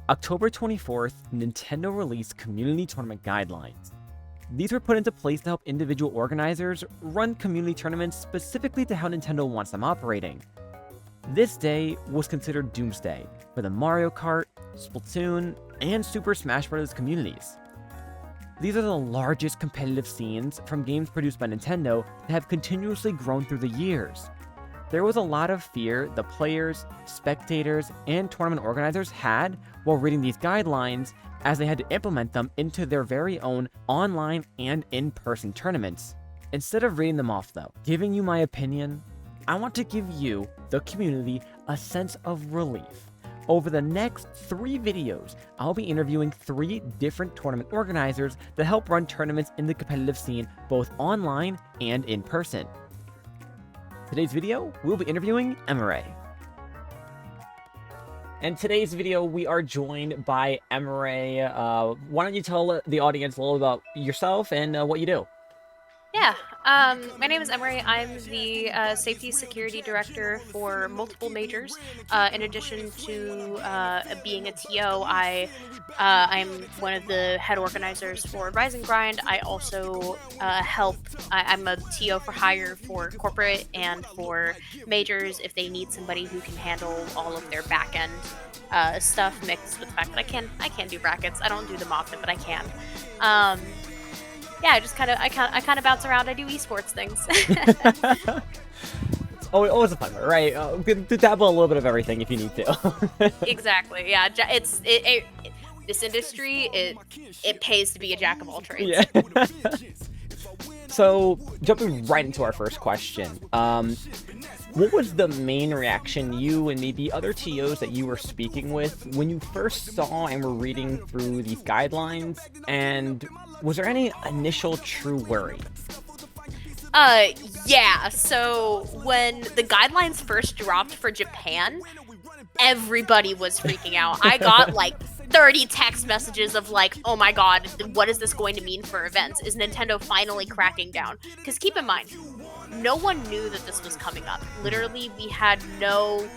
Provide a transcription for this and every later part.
October 24th, Nintendo released community tournament guidelines. These were put into place to help individual organizers run community tournaments specifically to how Nintendo wants them operating. This day was considered Doomsday for the Mario Kart, Splatoon, and Super Smash Bros. Communities. These are the largest competitive scenes from games produced by Nintendo that have continuously grown through the years. There was a lot of fear the players, spectators, and tournament organizers had while reading these guidelines, as they had to implement them into their very own online and in-person tournaments. Instead of reading them off though, giving you my opinion, I want to give you, the community, a sense of relief. Over the next 3 videos, I'll be interviewing 3 different tournament organizers that help run tournaments in the competitive scene, both online and in person. Today's video, we'll be interviewing Emerae. In today's video, we are joined by Emerae. Why don't you tell the audience a little about yourself and what you do? Yeah, my name is Emerae. I'm the Safety Security Director for multiple majors. In addition to being a TO, I'm one of the head organizers for Rise and Grind. I also I'm a TO for hire for corporate and for majors if they need somebody who can handle all of their back end stuff, mixed with the fact that I can do brackets. I don't do them often, but I can. Yeah, I kind of bounce around. I do esports things. It's always a fun one, right? To dabble a little bit of everything if you need to. Exactly. Yeah, this industry it pays to be a jack of all trades. Yeah. So, jumping right into our first question, what was the main reaction you and maybe other TOs that you were speaking with when you first saw and were reading through these guidelines? And was there any initial true worry? Yeah. So when the guidelines first dropped for Japan, everybody was freaking out. I got like 30 text messages of like, oh my god, what is this going to mean for events? Is Nintendo finally cracking down? Because keep in mind, no one knew that this was coming up. Literally, we had no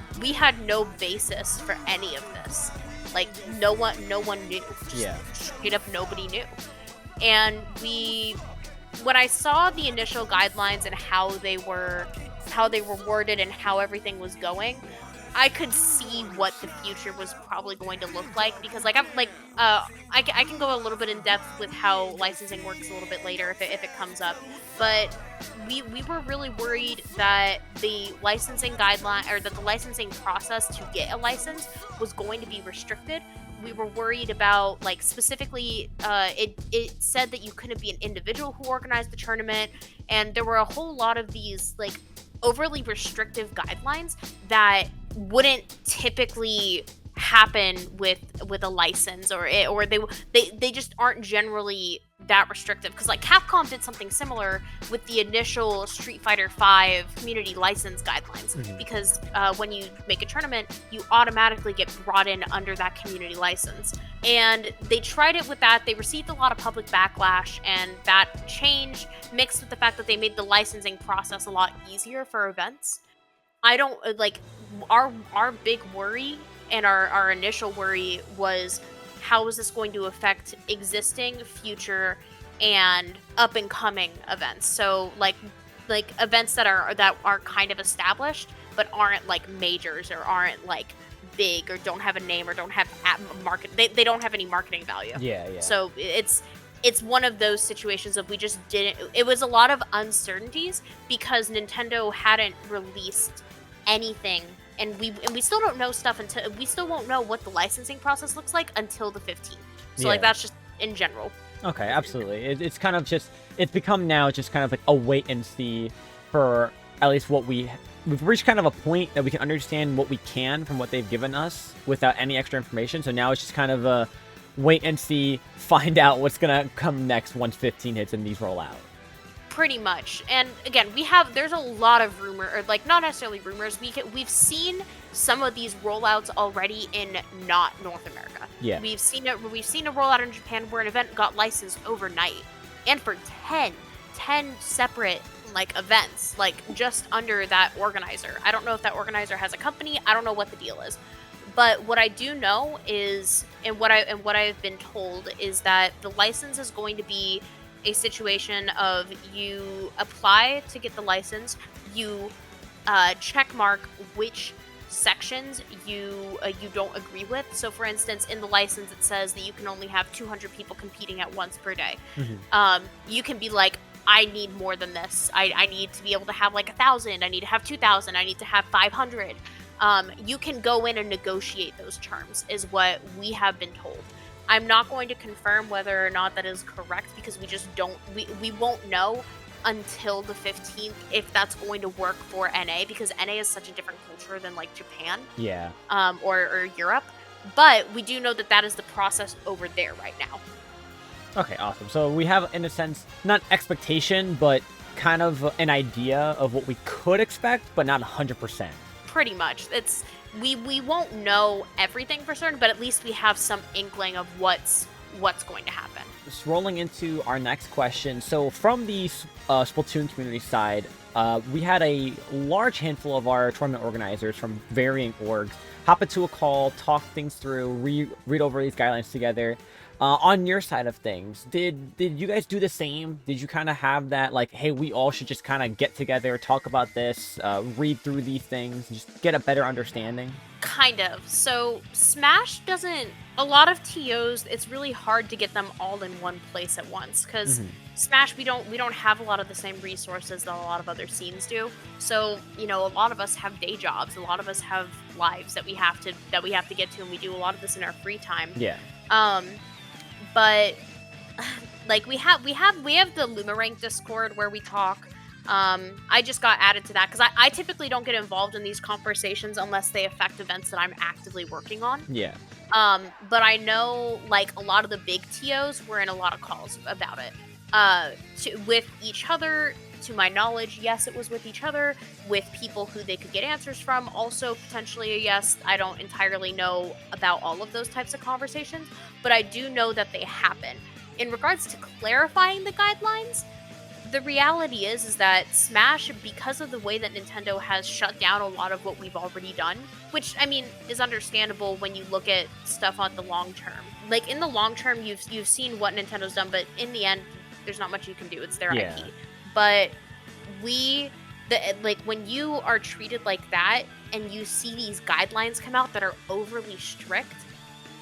basis for any of this. Like, no one knew. Straight up, nobody knew. And when I saw the initial guidelines and how they were worded and how everything was going, I could see what the future was probably going to look like, because I can go a little bit in depth with how licensing works a little bit later if it comes up, but we were really worried that the licensing guideline, or that the licensing process to get a license was going to be restricted. We were worried about, like, specifically, it said that you couldn't be an individual who organized the tournament, and there were a whole lot of these, like, overly restrictive guidelines that wouldn't typically happen with a license, or they just aren't generally that restrictive, because like Capcom did something similar with the initial Street Fighter V community license guidelines. Because when you make a tournament, you automatically get brought in under that community license, and they tried it with that. They received a lot of public backlash, and that change, mixed with the fact that they made the licensing process a lot easier for events. I don't like our big worry, and our initial worry was, how is this going to affect existing, future, and up and coming events? So like events that are kind of established but aren't like majors, or aren't like big, or don't have a name, or don't have market. They don't have any marketing value. Yeah. So it's one of those situations of we just didn't. It was a lot of uncertainties because Nintendo hadn't released anything, and we still don't know stuff until we still won't know what the licensing process looks like until the 15th. So like that's just in general. Okay, absolutely. It's kind of just, it's become now just kind of like a wait and see for at least what we've reached kind of a point that we can understand what we can from what they've given us without any extra information. So now it's just kind of a wait and see, find out what's gonna come next once 15 hits and these roll out. Pretty much. And again, there's a lot of rumor, or like not necessarily rumors. We've seen some of these rollouts already in not North America. Yeah. We've seen a rollout in Japan where an event got licensed overnight, and for 10 separate like events, like just under that organizer. I don't know if that organizer has a company. I don't know what the deal is. But what I do know is, and what I've been told is that the license is going to be a situation of you apply to get the license, you check mark which sections you don't agree with. So, for instance, in the license it says that you can only have 200 people competing at once per day. You can be like, I need more than this. I need to be able to have like 1,000. I need to have 2,000. I need to have 500. You can go in and negotiate those terms, is what we have been told. I'm not going to confirm whether or not that is correct because we just don't. We won't know until the 15th if that's going to work for NA, because NA is such a different culture than like Japan. Yeah. Or Europe. But we do know that that is the process over there right now. Okay, awesome. So we have, in a sense, not expectation, but kind of an idea of what we could expect, but not 100%. Pretty much. We won't know everything for certain, but at least we have some inkling of what's going to happen. Just rolling into our next question. So from the Splatoon community side, we had a large handful of our tournament organizers from varying orgs hop into a call, talk things through, read over these guidelines together. On your side of things, did you guys do the same? Did you kind of have that, like, hey, we all should just kind of get together, talk about this, read through these things, just get a better understanding? Kind of. So Smash doesn't. A lot of TOs, it's really hard to get them all in one place at once because Smash, we don't have a lot of the same resources that a lot of other scenes do. So a lot of us have day jobs. A lot of us have lives that we have to get to, and we do a lot of this in our free time. Yeah. But like we have the Lumarank Discord where we talk. I just got added to that because I typically don't get involved in these conversations unless they affect events that I'm actively working on. Yeah. But I know like a lot of the big TOs were in a lot of calls about it. With each other, to my knowledge, yes, it was with each other, with people who they could get answers from. Also, potentially, yes, I don't entirely know about all of those types of conversations, but I do know that they happen. In regards to clarifying the guidelines, the reality is that Smash, because of the way that Nintendo has shut down a lot of what we've already done, which, I mean, is understandable when you look at stuff on the long term. Like, in the long term, you've seen what Nintendo's done, but in the end, there's not much you can do. It's their IP. But when you are treated like that and you see these guidelines come out that are overly strict,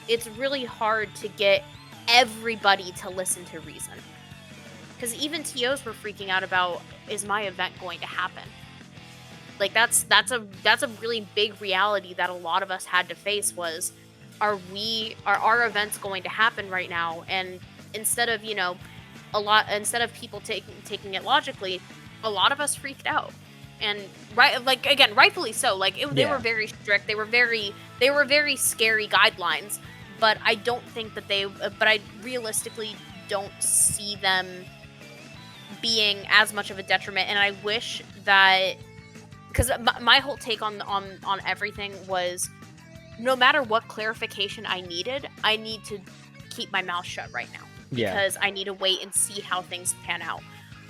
it's really hard to get everybody to listen to reason. Because even TOs were freaking out about, is my event going to happen? Like that's a really big reality that a lot of us had to face was, are our events going to happen right now? And instead of people taking it logically, a lot of us freaked out, and rightfully so. Like they were very strict. They were very scary guidelines. But I don't think that but I realistically don't see them being as much of a detriment. And I wish that, because my whole take on everything was, no matter what clarification I need to keep my mouth shut right now. Because I need to wait and see how things pan out.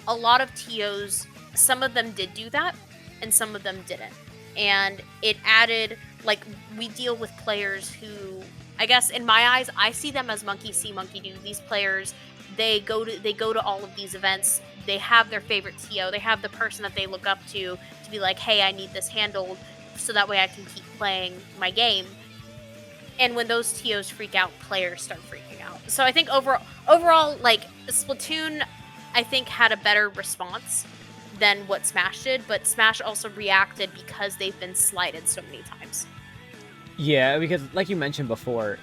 A lot of TOs, some of them did do that, and some of them didn't. And it added, like, we deal with players who, I guess in my eyes, I see them as monkey see, monkey do. These players, they go to all of these events. They have their favorite TO. They have the person that they look up to be like, hey, I need this handled so that way I can keep playing my game. And when those TOs freak out, players start freaking out. So I think overall, like, Splatoon, I think, had a better response than what Smash did, but Smash also reacted because they've been slighted so many times. Yeah, because like you mentioned before,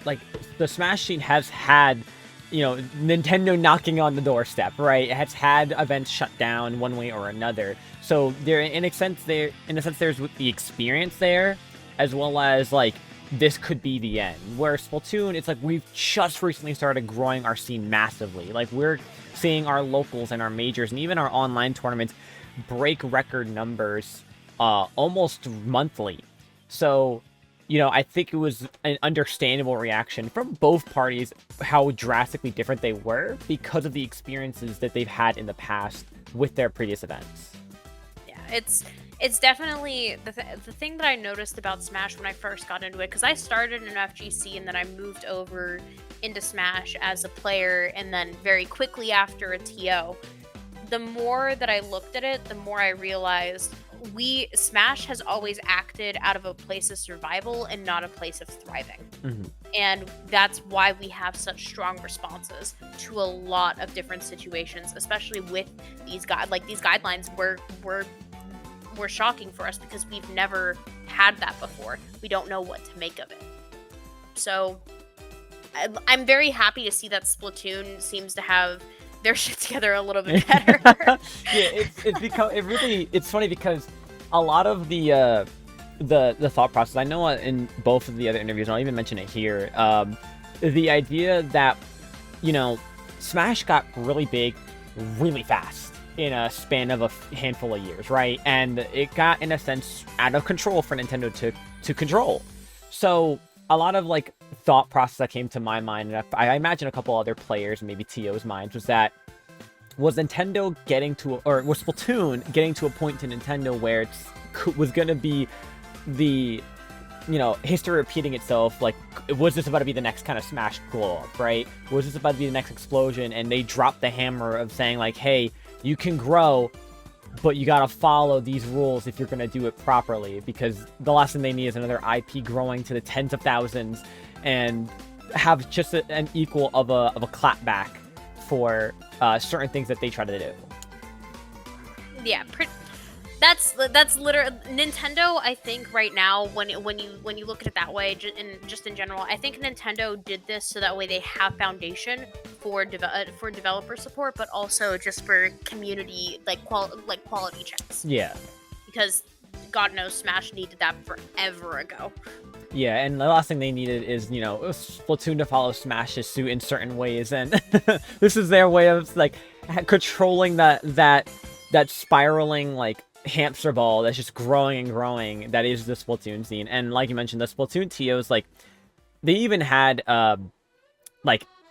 like the Smash scene has had, Nintendo knocking on the doorstep, right? It has had events shut down one way or another. So there, in a sense, there's the experience there, as well as like this could be the end. Where Splatoon, it's like we've just recently started growing our scene massively. Like we're seeing our locals and our majors and even our online tournaments break record numbers almost monthly. So, I think it was an understandable reaction from both parties how drastically different they were because of the experiences that they've had in the past with their previous events. Yeah, It's definitely the thing that I noticed about Smash when I first got into it, because I started in FGC and then I moved over into Smash as a player, and then very quickly after a TO. The more that I looked at it, the more I realized Smash has always acted out of a place of survival and not a place of thriving. Mhm. And that's why we have such strong responses to a lot of different situations, especially with these guidelines were shocking for us because we've never had that before. We don't know what to make of it. So I'm very happy to see that Splatoon seems to have their shit together a little bit better. Yeah, it's funny because a lot of the thought process, I know in both of the other interviews, and I'll even mention it here, the idea that, Smash got really big really fast in a span of a handful of years, right? And it got, in a sense, out of control for Nintendo to control. So a lot of thought process that came to my mind, and I imagine a couple other players, maybe TO's minds, was Nintendo getting to, or was Splatoon getting to a point to Nintendo where it was going to be the, history repeating itself? Like, was this about to be the next kind of Smash glow up, right? Was this about to be the next explosion? And they dropped the hammer of saying, like, hey, you can grow, but you gotta follow these rules if you're gonna do it properly, because the last thing they need is another IP growing to the tens of thousands and have just an equal of a clapback for certain things that they try to do. Yeah, that's literally Nintendo. I think right now, when you look at it that way, just in general, I think Nintendo did this so that way they have foundation for developer support, but also just for community quality checks. Yeah. Because God knows Smash needed that forever ago. Yeah, and the last thing they needed is, Splatoon to follow Smash's suit in certain ways, and this is their way of controlling that spiraling hamster ball that's just growing and growing. That is the Splatoon scene. And like you mentioned, the Splatoon TOs, they even had I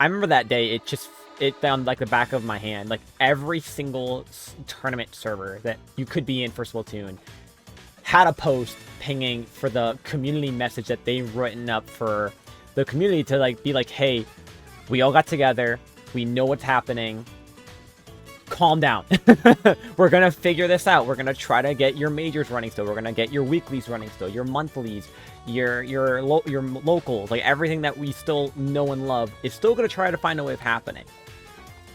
remember that day, it found the back of my hand, every single tournament server that you could be in for Splatoon had a post pinging for the community message that they've written up for the community to be hey, we all got together, we know what's happening, calm down. We're gonna figure this out. We're gonna try to get your majors running still. We're gonna get your weeklies running still, your monthlies, your locals, everything that we still know and love is still gonna try to find a way of happening.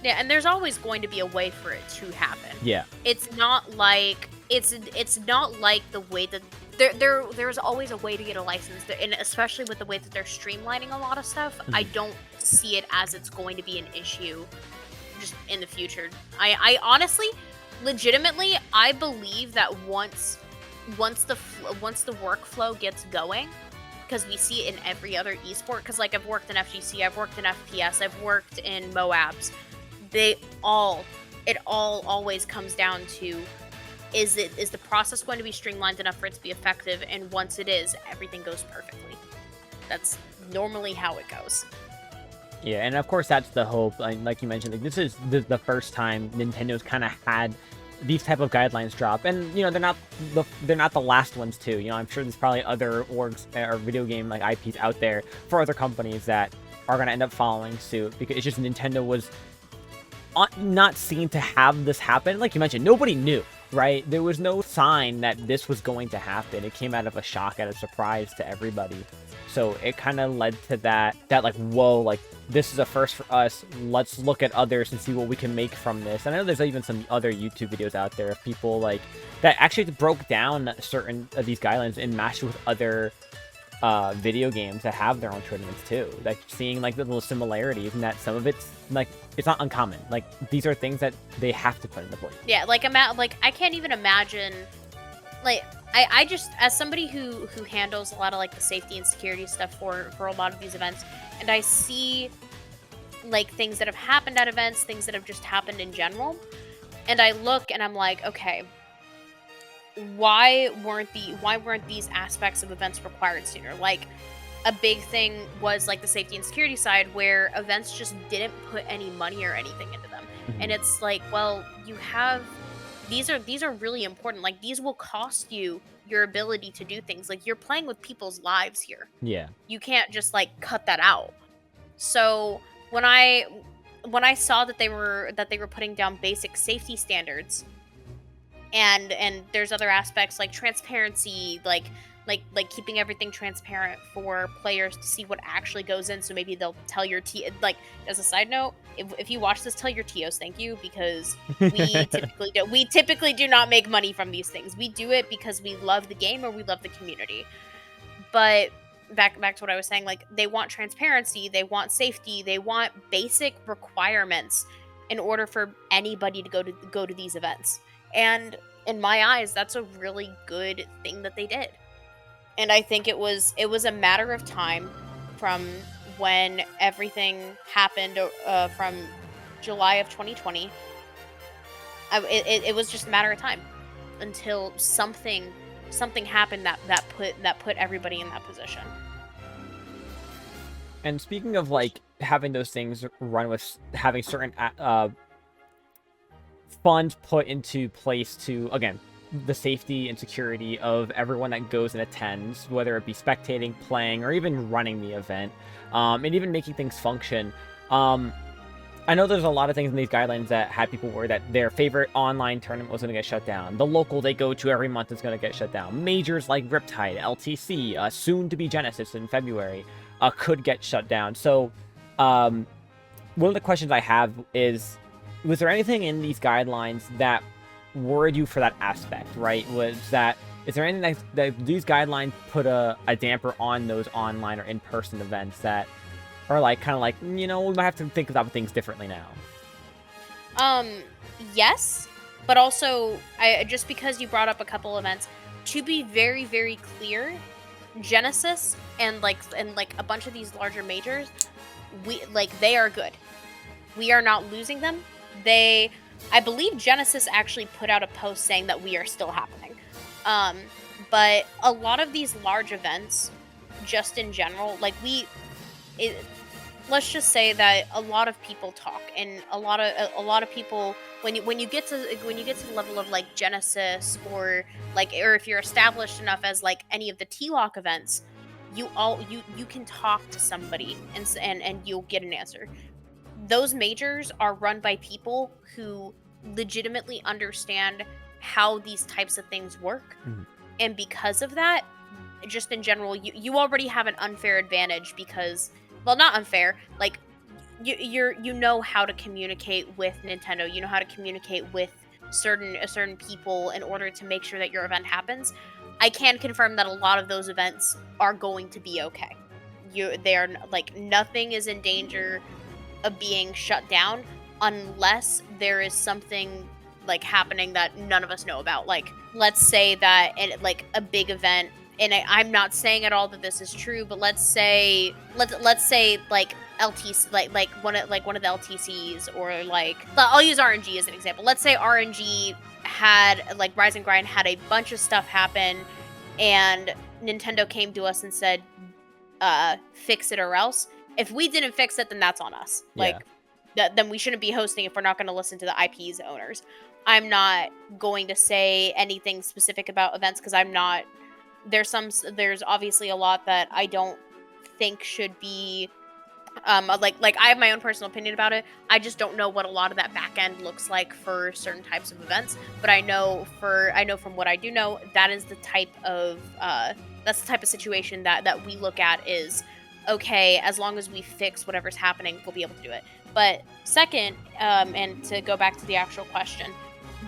Yeah, and there's always going to be a way for it to happen. Yeah. It's not like it's not like the way that there's always a way to get a license, and especially with the way that they're streamlining a lot of stuff, I don't see it as it's going to be an issue just in the future. I honestly, legitimately, I believe that once the workflow gets going, because we see it in every other esport, because I've worked in FGC, I've worked in FPS, I've worked in MOABs, it all always comes down to, is the process going to be streamlined enough for it to be effective? And once it is, everything goes perfectly. That's normally how it goes. Yeah, and of course that's the hope. Like you mentioned, this is the first time Nintendo's kind of had these type of guidelines drop, and they're not the last ones too. I'm sure there's probably other orgs or video game IPs out there for other companies that are gonna end up following suit, because it's just Nintendo was not seen to have this happen. Like you mentioned, nobody knew, right? There was no sign that this was going to happen. It came out of a shock, out of surprise to everybody. So it kind of led to that whoa, this is a first for us. Let's look at others and see what we can make from this. And I know there's even some other YouTube videos out there of people that actually broke down certain of these guidelines and matched with other video games that have their own tournaments too. Seeing the little similarities, and that some of it's it's not uncommon. These are things that they have to put into place. Yeah, I can't even imagine. I just, as somebody who handles a lot of the safety and security stuff for a lot of these events, and I see things that have happened at events, things that have just happened in general, and I look and I'm like, okay, why weren't these aspects of events required sooner? A big thing was the safety and security side, where events just didn't put any money or anything into them. And it's well, you have these are really important. Like, these will cost you your ability to do things. Like, you're playing with people's lives here. Yeah. You can't just like cut that out. So when I saw that they were putting down basic safety standards, and there's other aspects like transparency, like keeping everything transparent for players to see what actually goes in. So maybe they'll tell your like, as a side note, if you watch this, tell your TOs thank you, because we typically do not make money from these things. We do it because we love the game or we love the community. But back to what I was saying, like, they want transparency, they want safety, they want basic requirements in order for anybody to go to these events. And in my eyes, that's a really good thing that they did. And I think it was a matter of time from when everything happened, from July of 2020. It was just a matter of time until something happened that put everybody in that position. And speaking of like having those things run with having certain funds put into place to, again, the safety and security of everyone that goes and attends, whether it be spectating, playing, or even running the event, and even making things function. I know there's a lot of things in these guidelines that had people worried that their favorite online tournament was going to get shut down. The local they go to every month is going to get shut down. Majors like Riptide, LTC, soon to be Genesis in February, could get shut down. So, one of the questions I have is, was there anything in these guidelines that worried you for that aspect, right? Is there anything that these guidelines put a damper on those online or in-person events that are like, kind of like, we might have to think about things differently now? Yes, but also, just because you brought up a couple events, to be very, very clear, Genesis and a bunch of these larger majors, they are good. We are not losing them. I believe Genesis actually put out a post saying that we are still happening. But a lot of these large events, just in general, let's just say that a lot of people talk, and a lot of people, when you get to the level of like Genesis, or if you're established enough as like any of the T-Lock events, you can talk to somebody and you'll get an answer. Those majors are run by people who legitimately understand how these types of things work. Mm-hmm. And because of that, just in general, you already have an unfair advantage because, well, not unfair, like you know how to communicate with Nintendo, you know how to communicate with certain people in order to make sure that your event happens. I can confirm that a lot of those events are going to be okay. They are like, nothing is in danger of being shut down unless there is something like happening that none of us know about. Like, let's say that a big event, and I'm not saying at all that this is true, but let's say like LTC, like one of the LTCs, or like, I'll use RNG as an example. Let's say RNG had, like, Rise and Grind had a bunch of stuff happen, and Nintendo came to us and said, fix it or else. If we didn't fix it, then that's on us. Yeah. Then we shouldn't be hosting if we're not going to listen to the IP's owners. I'm not going to say anything specific about events because I'm not. There's obviously a lot that I don't think should be. Like I have my own personal opinion about it. I just don't know what a lot of that back end looks like for certain types of events. But I know from what I do know, that is the type of situation that we look at is, okay, as long as we fix whatever's happening, we'll be able to do it. But second, and to go back to the actual question,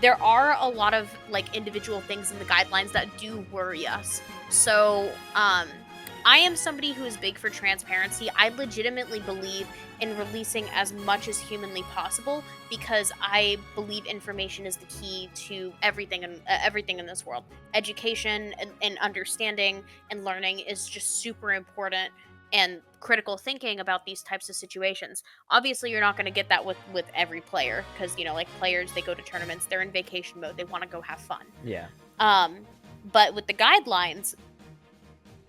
there are a lot of like individual things in the guidelines that do worry us. So, I am somebody who is big for transparency. I legitimately believe in releasing as much as humanly possible because I believe information is the key to everything in this world. Education and understanding and learning is just super important, and critical thinking about these types of situations. Obviously, you're not going to get that with every player because, like, players, they go to tournaments, they're in vacation mode, they want to go have fun. Yeah. But with the guidelines,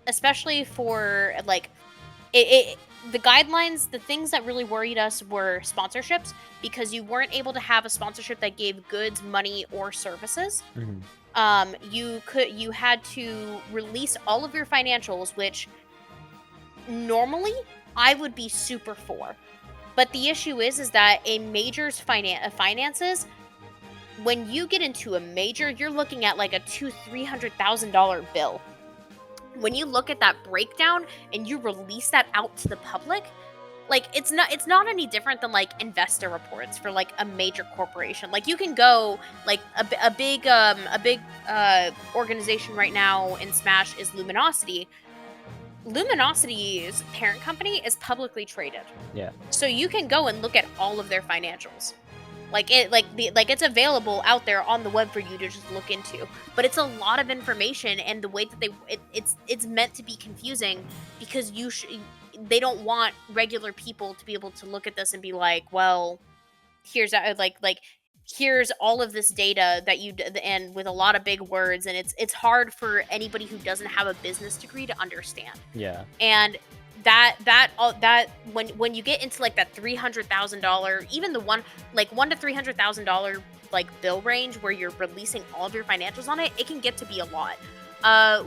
especially for like it the guidelines, the things that really worried us were sponsorships, because you weren't able to have a sponsorship that gave goods, money, or services. Mhm. You had to release all of your financials, which normally I would be super for. But the issue is that a major's finances, when you get into a major, you're looking at like a $200,000-$300,000 bill. When you look at that breakdown and you release that out to the public, like it's not any different than like investor reports for like a major corporation. Like you can go like a big organization right now in Smash is Luminosity. Luminosity's parent company is publicly traded. Yeah. So you can go and look at all of their financials. It's available out there on the web for you to just look into. But it's a lot of information, and the way that it's meant to be confusing, because they don't want regular people to be able to look at this and be like, well, here's here's all of this data that and with a lot of big words, and it's hard for anybody who doesn't have a business degree to understand. Yeah. And that when you get into like that $300,000, even the $1 to $300,000 like bill range where you're releasing all of your financials on it, it can get to be a lot.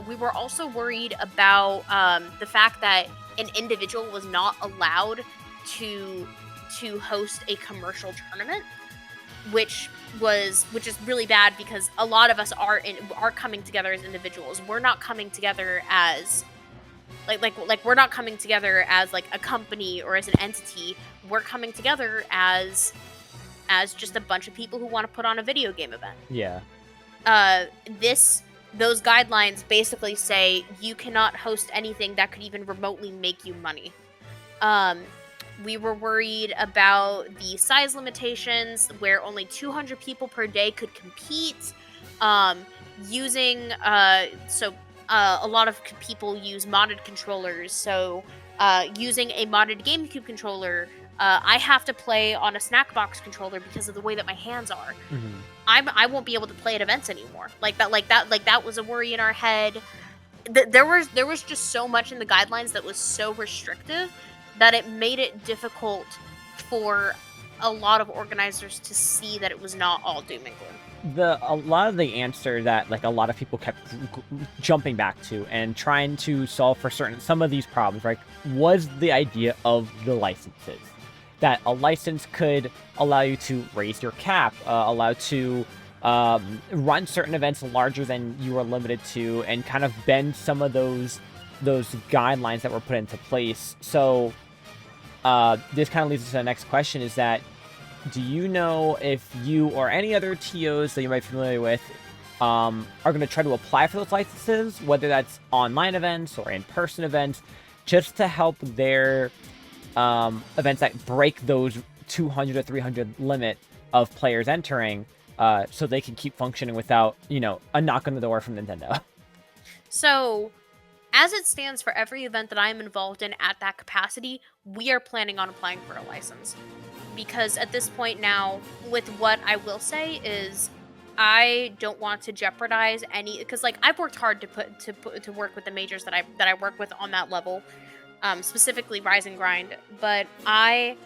We were also worried about the fact that an individual was not allowed to host a commercial tournament, which is really bad, because a lot of us are coming together as individuals. We're not coming together as we're not coming together as like a company or as an entity. We're coming together as just a bunch of people who want to put on a video game event. Yeah. Those guidelines basically say you cannot host anything that could even remotely make you money. We were worried about the size limitations, where only 200 people per day could compete. A lot of people use modded controllers, so using a modded GameCube controller, I have to play on a Snackbox controller because of the way that my hands are. Mm-hmm. I won't be able to play at events anymore. That was a worry in our head. There was just so much in the guidelines that was so restrictive that it made it difficult for a lot of organizers to see that it was not all doom and gloom. A lot of the answer that like a lot of people kept jumping back to and trying to solve for some of these problems, right, was the idea of the licenses. That a license could allow you to raise your cap, allow to run certain events larger than you were limited to, and kind of bend some of those guidelines that were put into place. So this kind of leads us to the next question, is that, do you know if you or any other TOs that you might be familiar with are going to try to apply for those licenses, whether that's online events or in-person events, just to help their events that break those 200 to 300 limit of players entering, so they can keep functioning without, a knock on the door from Nintendo? So, as it stands, for every event that I am involved in at that capacity, we are planning on applying for a license. Because at this point now, with what I will say is, I don't want to jeopardize any, because like I've worked hard to work with the majors that I work with on that level, specifically Rise and Grind, but I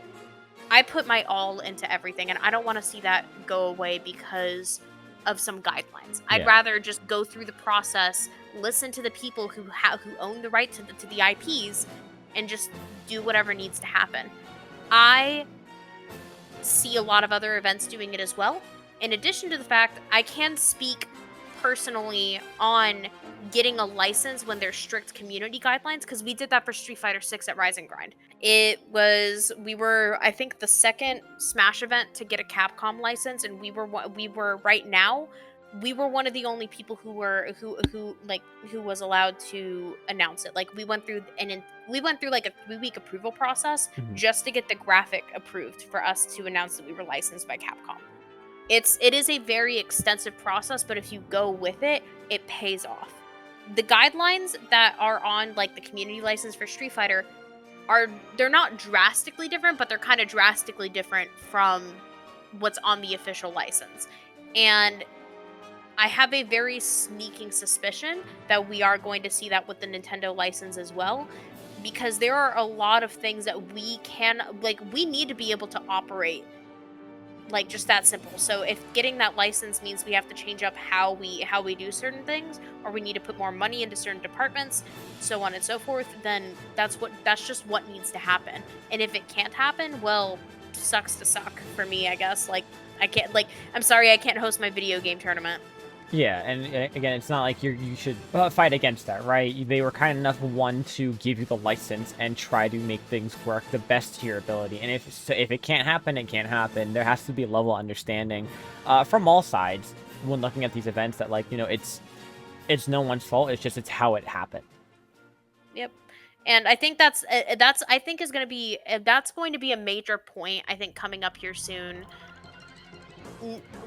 put my all into everything, and I don't want to see that go away because of some guidelines. I'd rather just go through the process, listen to the people who own the right to the IPs, and just do whatever needs to happen. I see a lot of other events doing it as well. In addition to the fact, I can speak personally on getting a license when there's strict community guidelines, because we did that for Street Fighter 6 at Rise and Grind. We were I think the second Smash event to get a Capcom license, and we were right now, we were one of the only people who was allowed to announce it. Like we went through like a 3-week approval process just to get the graphic approved for us to announce that we were licensed by Capcom. It is a very extensive process, but if you go with it, it pays off. The guidelines that are on like the community license for Street Fighter they're not drastically different, but they're kind of drastically different from what's on the official license. And I have a very sneaking suspicion that we are going to see that with the Nintendo license as well. because there are a lot of things that we need to be able to operate, like, just that simple. So if getting that license means we have to change up how we do certain things, or we need to put more money into certain departments, so on and so forth, then that's just what needs to happen. And if it can't happen, well, sucks to suck for me, I guess. Like, I can't, like, I'm sorry I can't host my video game tournament. Yeah, and again, it's not like you should fight against that, right? They were kind enough, one, to give you the license and try to make things work the best to your ability. And if it can't happen, it can't happen. There has to be a level of understanding from all sides when looking at these events that, like, it's no one's fault. It's how it happened. Yep. And I think that's going to be a major point, I think, coming up here soon.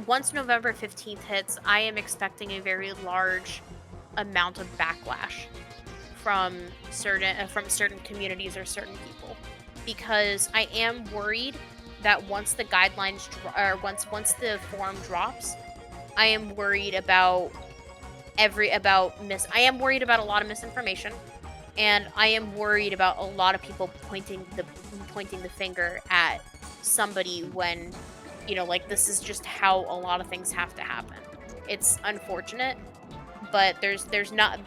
Once November 15th hits, I am expecting a very large amount of backlash from certain communities or certain people, because I am worried that once the guidelines once the forum drops, I am worried about I am worried about a lot of misinformation, and I am worried about a lot of people pointing the finger at somebody when, like, this is just how a lot of things have to happen. It's unfortunate, but there's not.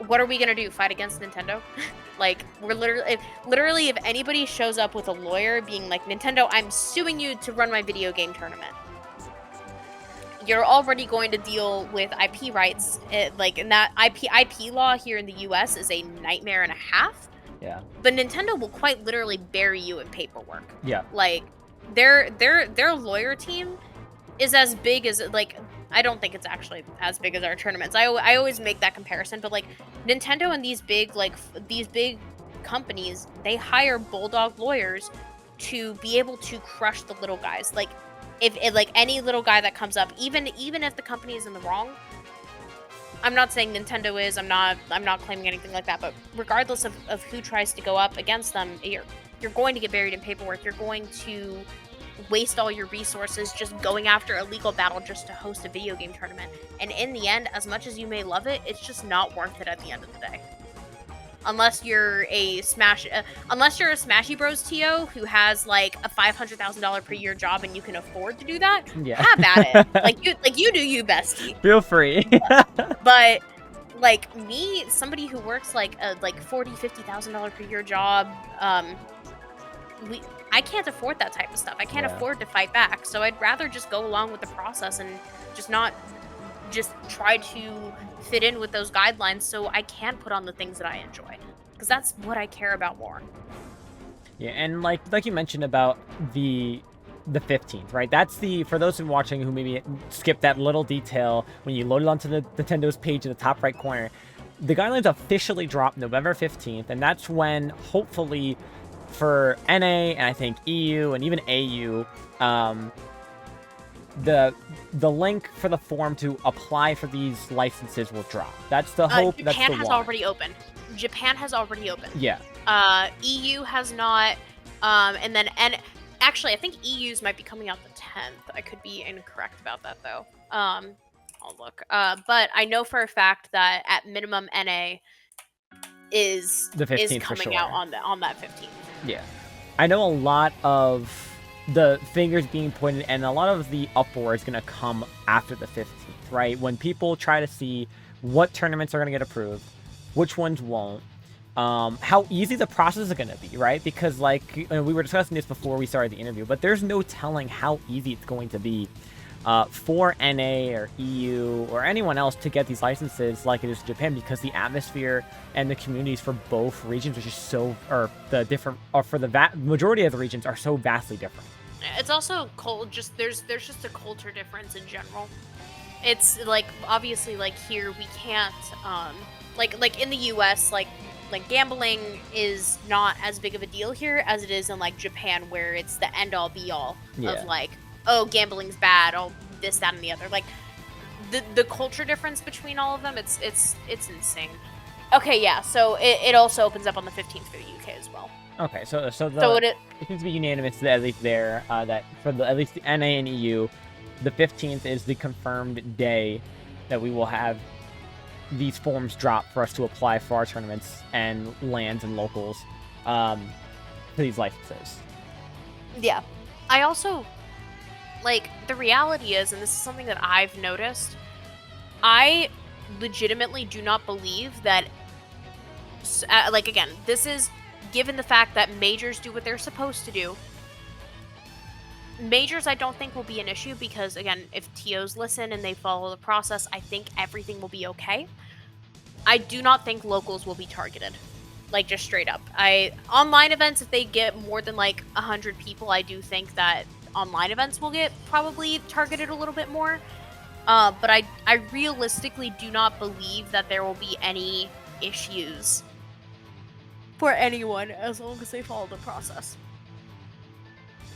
What are we gonna do? Fight against Nintendo? Like, we're literally, if anybody shows up with a lawyer being like, Nintendo, I'm suing you to run my video game tournament, you're already going to deal with IP rights. And that IP law here in the U.S. is a nightmare and a half. Yeah. But Nintendo will quite literally bury you in paperwork. Yeah. Like, their lawyer team is as big as, like, I don't think it's actually as big as our tournaments. I always make that comparison, but, like, Nintendo and these big companies, they hire bulldog lawyers to be able to crush the little guys. Like, if like any little guy that comes up, even if the company is in the wrong, I'm not saying Nintendo is, I'm not claiming anything like that, but regardless of who tries to go up against them, you're going to get buried in paperwork. You're going to waste all your resources just going after a legal battle just to host a video game tournament. And in the end, as much as you may love it, it's just not worth it at the end of the day. Unless you're a Smashy Bros TO who has, like, a $500,000 per year job and you can afford to do that, Yeah. have at it. like you do you, bestie. Feel free. But, like, me, somebody who works like a $40,000-$50,000 per year job, I can't afford that type of stuff. I can't afford to fight back. So I'd rather just go along with the process and just try to fit in with those guidelines so I can put on the things that I enjoy, because that's what I care about more. Yeah, and like you mentioned about the 15th, right? That's for those who are watching who maybe skipped that little detail, when you load it onto the Nintendo's page in the top right corner, the guidelines officially drop November 15th, and that's when, hopefully, for NA and I think EU and even AU, the link for the form to apply for these licenses will drop. That's the hope. Japan has already opened. Japan has already opened. Yeah. EU has not. And actually, I think EU's might be coming out the 10th. I could be incorrect about that though. I'll look. But I know for a fact that at minimum NA is coming out on that 15th. Yeah. I know a lot of the fingers being pointed, and a lot of the uproar is going to come after the 15th, right? When people try to see what tournaments are going to get approved, which ones won't, how easy the process is going to be, right? Because, like, we were discussing this before we started the interview, but there's no telling how easy it's going to be for NA or EU or anyone else to get these licenses like it is in Japan, because the atmosphere and the communities for both regions are just for the majority of the regions are so vastly different. It's also there's just a culture difference in general. It's like, obviously, like, here we can't like in the US, like gambling is not as big of a deal here as it is in, like, Japan, where it's the end all be all of, like, oh, gambling's bad, oh, this, that, and the other. Like, the culture difference between all of them, it's insane. Okay, yeah, so it also opens up on the 15th for the UK as well. Okay, so it seems to be unanimous that at least there, that for at least the NA and EU, the 15th is the confirmed day that we will have these forms drop for us to apply for our tournaments and lands and locals to these licenses. Yeah. I also, like, the reality is, and this is something that I've noticed, I legitimately do not believe that, like, again, this is given the fact that majors do what they're supposed to do. Majors, I don't think will be an issue because, again, if TOs listen and they follow the process, I think everything will be okay. I do not think locals will be targeted. Like, just straight up. Online events, if they get more than, like, 100 people, I do think that online events will get probably targeted a little bit more. But I realistically do not believe that there will be any issues for anyone as long as they follow the process.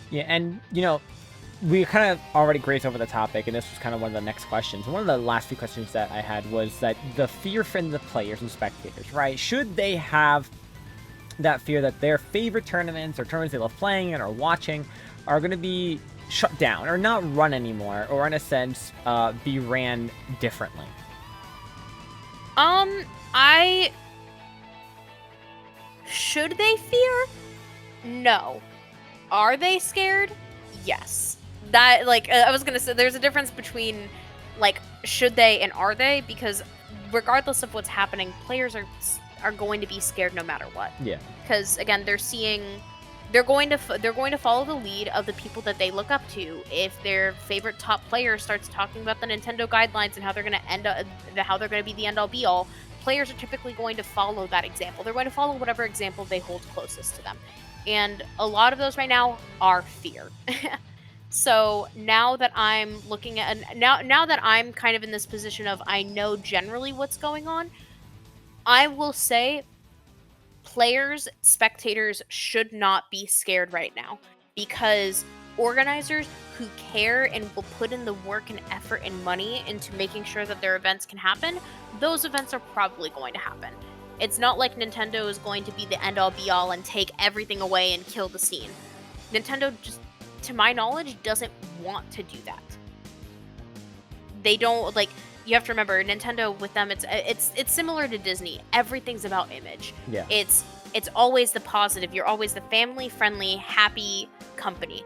Yeah, and, you know, we kind of already grazed over the topic, and this was kind of one of the next questions. One of the last few questions that I had was that the fear from the players and spectators, right? Should they have that fear that their favorite tournaments or tournaments they love playing and are watching are going to be shut down or not run anymore, or in a sense, be ran differently? Should they fear? No. Are they scared? Yes. That, like, I was gonna say, there's a difference between, like, should they and are they, because regardless of what's happening, players are going to be scared no matter what. Yeah. Because, again, they're going to follow the lead of the people that they look up to. If their favorite top player starts talking about the Nintendo guidelines and how they're going to be the end-all be-all, players are typically going to follow that example. They're going to follow whatever example they hold closest to them. And a lot of those right now are fear. So now that I'm looking at, now that I'm kind of in this position of I know generally what's going on, I will say players, spectators should not be scared right now, because organizers who care and will put in the work and effort and money into making sure that their events can happen, those events are probably going to happen. It's not like Nintendo is going to be the end-all be-all and take everything away and kill the scene. Nintendo, just to my knowledge, doesn't want to do that. They don't, like, you have to remember, Nintendo, with them, it's similar to Disney. Everything's about image. Yeah. It's always the positive. You're always the family-friendly, happy company.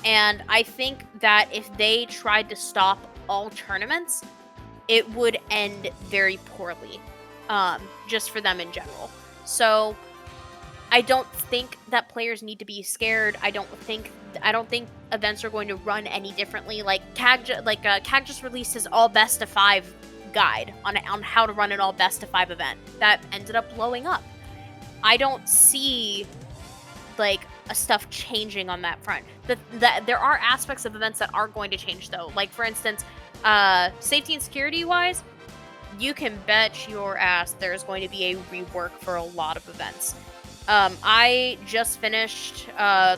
And I think that if they tried to stop all tournaments, it would end very poorly. Just for them in general. So I don't think that players need to be scared. I don't think events are going to run any differently. Like CAG just released his all best of 5 guide on how to run an all best of 5 event that ended up blowing up. I don't see like stuff changing on that front. There are aspects of events that are going to change though. Like, for instance, safety and security wise, you can bet your ass there's going to be a rework for a lot of events. I just finished,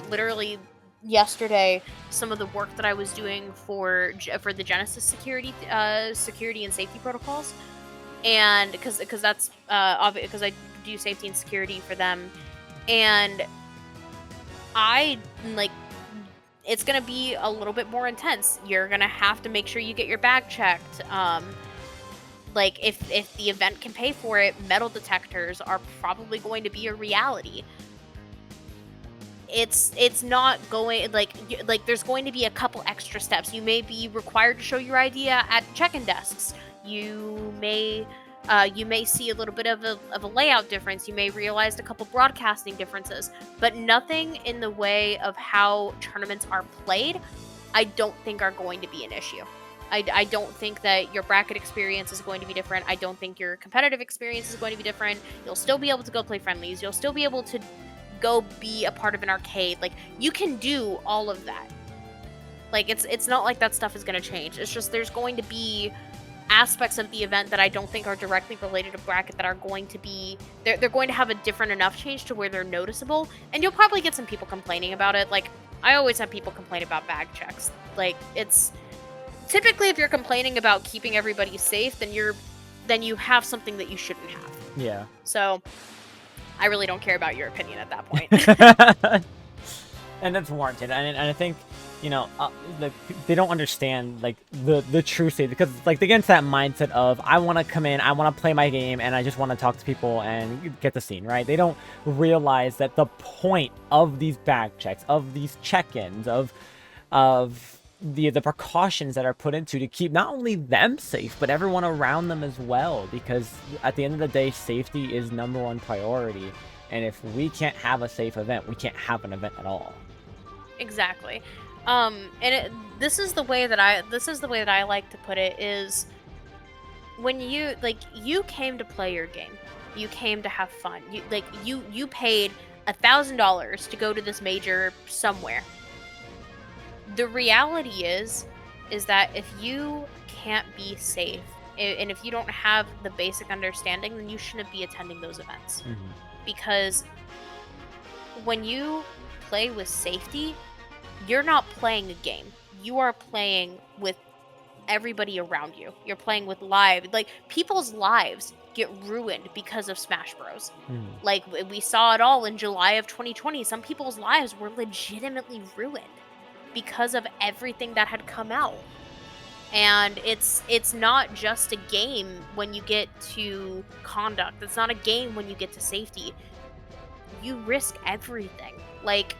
literally yesterday, some of the work that I was doing for the Genesis security and safety protocols, and because that's because I do safety and security for them, and it's gonna be a little bit more intense. You're gonna have to make sure you get your bag checked. Like, if the event can pay for it, metal detectors are probably going to be a reality. It's not going, like there's going to be a couple extra steps. You may be required to show your ID at check-in desks. You may see a little bit of a layout difference. You may realize a couple broadcasting differences, but nothing in the way of how tournaments are played, I don't think are going to be an issue. I don't think that your bracket experience is going to be different. I don't think your competitive experience is going to be different. You'll still be able to go play friendlies. You'll still be able to go be a part of an arcade. Like, you can do all of that. Like, it's not like that stuff is going to change. It's just there's going to be aspects of the event that I don't think are directly related to bracket that are going to be, they're going to have a different enough change to where they're noticeable. And you'll probably get some people complaining about it. Like, I always have people complain about bag checks. Like, it's typically, if you're complaining about keeping everybody safe, then you have something that you shouldn't have. Yeah. So I really don't care about your opinion at that point. and that's warranted. And I think, you know, like they don't understand like the true state, because like they get into that mindset of I want to come in, I want to play my game, and I just want to talk to people and get the scene, right? They don't realize that the point of these bag checks, of these check-ins, of the precautions that are put into to keep not only them safe but everyone around them as well, because at the end of the day, safety is #1 priority. And if we can't have a safe event, we can't have an event at all. Exactly. This is the way that I like to put it is, when you came to play your game, you came to have fun. You paid $1,000 to go to this major somewhere. The reality is that if you can't be safe, and if you don't have the basic understanding, then you shouldn't be attending those events. Mm-hmm. Because when you play with safety, you're not playing a game. You are playing with everybody around you. You're playing with people's lives get ruined because of Smash Bros. Mm-hmm. Like, we saw it all in July of 2020. Some people's lives were legitimately ruined because of everything that had come out. And it's not just a game when you get to conduct. It's not a game when you get to safety. You risk everything. Like,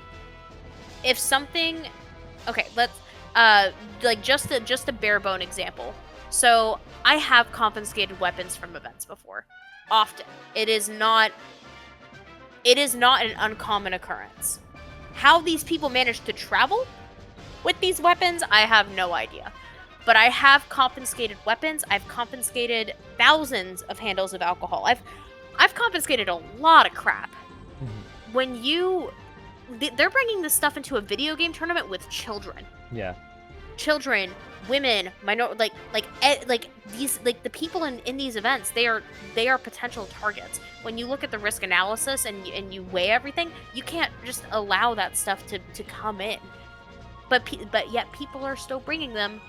if something, okay, let's just a bare bone example. So I have confiscated weapons from events before. Often. It is not an uncommon occurrence. How these people manage to travel with these weapons, I have no idea. But I have confiscated weapons. I've confiscated thousands of handles of alcohol. I've confiscated a lot of crap. Mm-hmm. When they're bringing this stuff into a video game tournament with children. Yeah. Children, women, the people in these events, they are potential targets. When you look at the risk analysis and you weigh everything, you can't just allow that stuff to come in. But yet people are still bringing them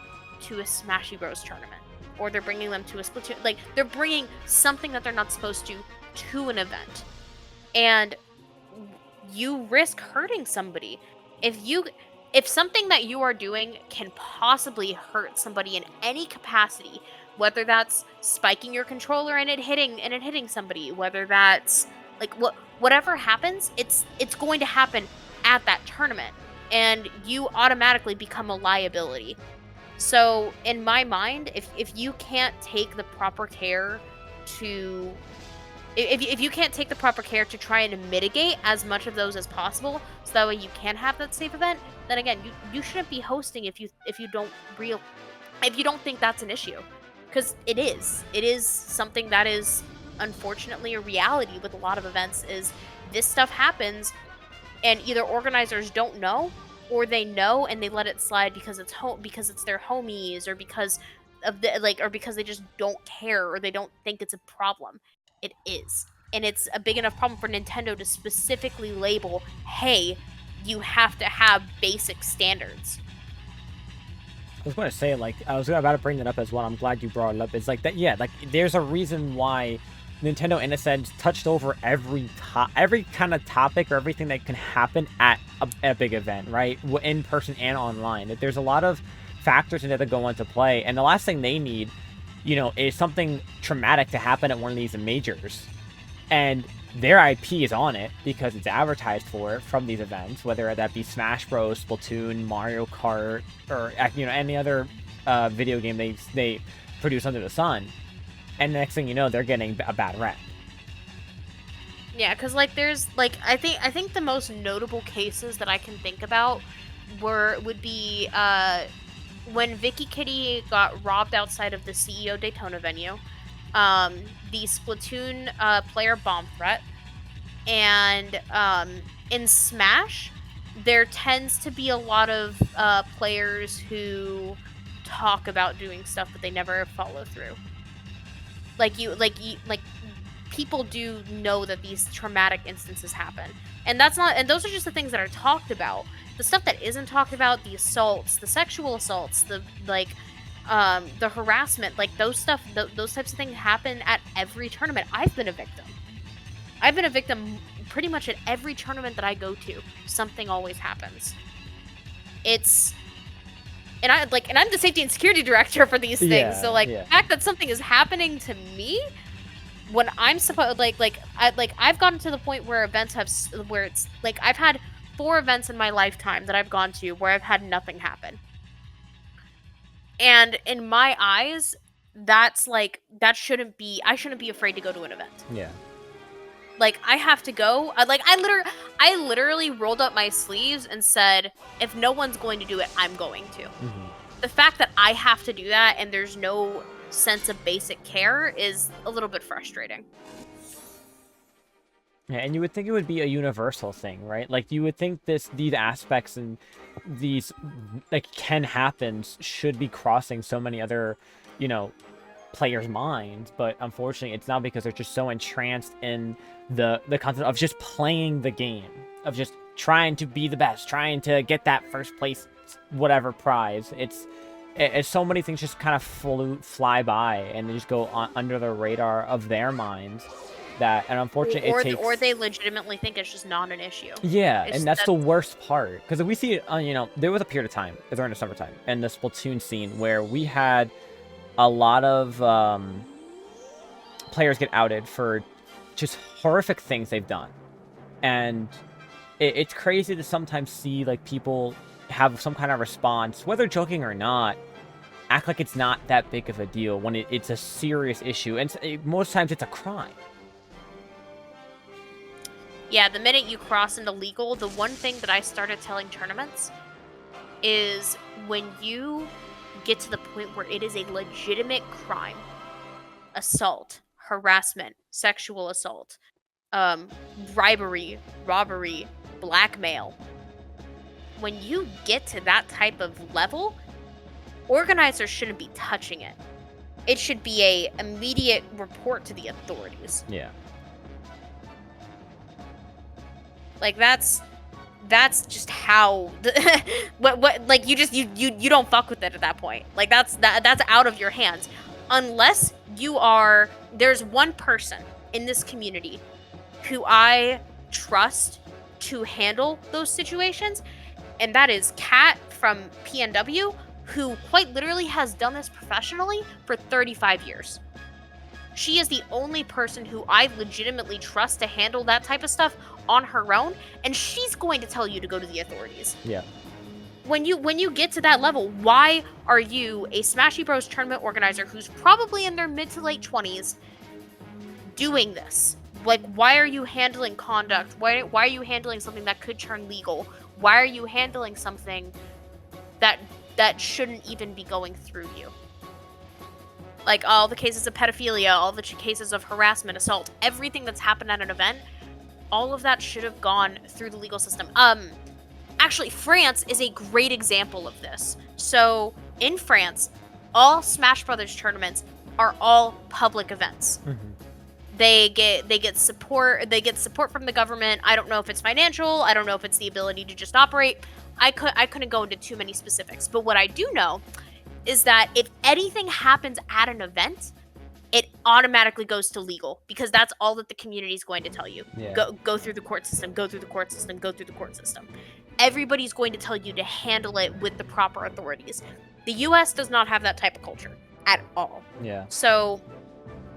to a Smashy Bros tournament, or they're bringing them to a Splatoon. Like, they're bringing something that they're not supposed to an event, and you risk hurting somebody. If something that you are doing can possibly hurt somebody in any capacity, whether that's spiking your controller and it hitting somebody, whether that's whatever happens, it's going to happen at that tournament, and you automatically become a liability. So in my mind, if you can't take the proper care to if you can't take the proper care to try and mitigate as much of those as possible, so that way you can have that safe event, then again, you shouldn't be hosting if you don't think that's an issue, because it is something that is unfortunately a reality with a lot of events. Is this stuff happens, and either organizers don't know, or they know and they let it slide because it's their homies, or because they just don't care, or they don't think it's a problem. It is. And it's a big enough problem for Nintendo to specifically label, hey, you have to have basic standards. I was going to say, like, I was about to bring that up as well. I'm glad you brought it up. It's like that, yeah, like, there's a reason why Nintendo, in a sense, touched over every kind of topic or everything that can happen at a big event, right? In person and online. That there's a lot of factors in there that go into play, and the last thing they need, you know, is something traumatic to happen at one of these majors, and their IP is on it because it's advertised for it from these events, whether that be Smash Bros, Splatoon, Mario Kart, or, you know, any other video game they produce under the sun. And the next thing you know, they're getting a bad rep. Yeah, because there's I think the most notable cases that I can think about would be when Vicky Kitty got robbed outside of the CEO Daytona venue, the Splatoon player bomb threat, and in Smash, there tends to be a lot of players who talk about doing stuff but they never follow through. People do know that these traumatic instances happen, and those are just the things that are talked about. The stuff that isn't talked about, the assaults, the sexual assaults, the harassment, those types of things happen at every tournament. I've been a victim pretty much at every tournament that I go to, something always happens. And I'm the safety and security director for these things. So the fact that something is happening to me when I'm supposed I've gotten to the point where events where it's like I've had 4 events in my lifetime that I've gone to where I've had nothing happen. And in my eyes, that's I shouldn't be afraid to go to an event. Yeah. Like, I have to go. I literally rolled up my sleeves and said, if no one's going to do it, I'm going to. Mm-hmm. The fact that I have to do that and there's no sense of basic care is a little bit frustrating. Yeah, and you would think it would be a universal thing, right? Like, you would think these aspects and these, like, can happen should be crossing so many other, players' minds, but unfortunately it's not, because they're just so entranced in the concept of just playing the game, of just trying to be the best, trying to get that first place whatever prize. It's so many things just kind of fly by and they just go under the radar of their minds, that, and unfortunately or they legitimately think it's just not an issue. Yeah, and that's the worst part, because we see it, there was a period of time during the summertime in the Splatoon scene where we had a lot of players get outed for just horrific things they've done. And it's crazy to sometimes see, like, people have some kind of response, whether joking or not, act like it's not that big of a deal when it's a serious issue. And most times it's a crime. Yeah, the minute you cross into legal, the one thing that I started telling tournaments is when you get to the point where it is a legitimate crime, assault, harassment, sexual assault, bribery, robbery, blackmail, when you get to that type of level, organizers shouldn't be touching it. It should be a immediate report to the authorities. Yeah. Like, that's just how like, you don't fuck with it at that point. Like, that's out of your hands. Unless there's one person in this community who I trust to handle those situations, and that is Kat from PNW, who quite literally has done this professionally for 35 years. She is the only person who I legitimately trust to handle that type of stuff on her own, and she's going to tell you to go to the authorities. Yeah. When you get to that level, why are you a Smashy Bros tournament organizer who's probably in their mid to late 20s doing this? Like, why are you handling conduct? Why are you handling something that could turn legal? Why are you handling something that shouldn't even be going through you? Like, all the cases of pedophilia, all the cases of harassment, assault, everything that's happened at an event, all of that should have gone through the legal system. Actually, France is a great example of this. So, in France, all Smash Brothers tournaments are all public events. Mm-hmm. They get support from the government. I don't know if it's financial, I don't know if it's the ability to just operate. I couldn't go into too many specifics, but what I do know is that if anything happens at an event, it automatically goes to legal, because that's all that the community is going to tell you. Yeah. Go through the court system, go through the court system, go through the court system. Everybody's going to tell you to handle it with the proper authorities. The US does not have that type of culture at all. Yeah. So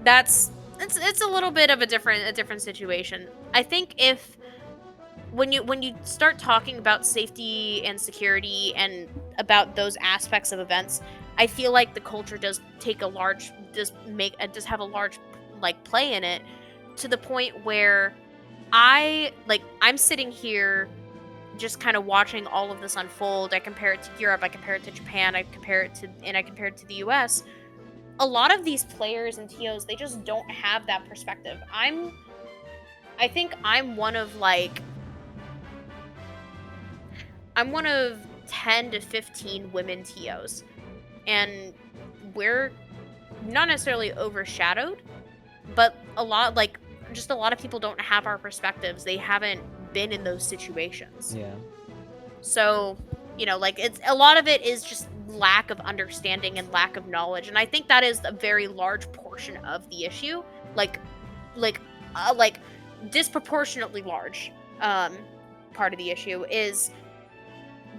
it's a little bit of a different situation. I think when you start talking about safety and security and about those aspects of events, I feel like the culture does have a large like play in it, to the point where I'm sitting here just kind of watching all of this unfold. I compare it to Europe, I compare it to Japan, I compare it to the US. A lot of these players and TOs, they just don't have that perspective. I think I'm one of 10 to 15 women TOs. And we're not necessarily overshadowed, but a lot of people don't have our perspectives. They haven't been in those situations. Yeah. So, it's a lot of it is just lack of understanding and lack of knowledge, and I think that is a very large portion of the issue. disproportionately large part of the issue is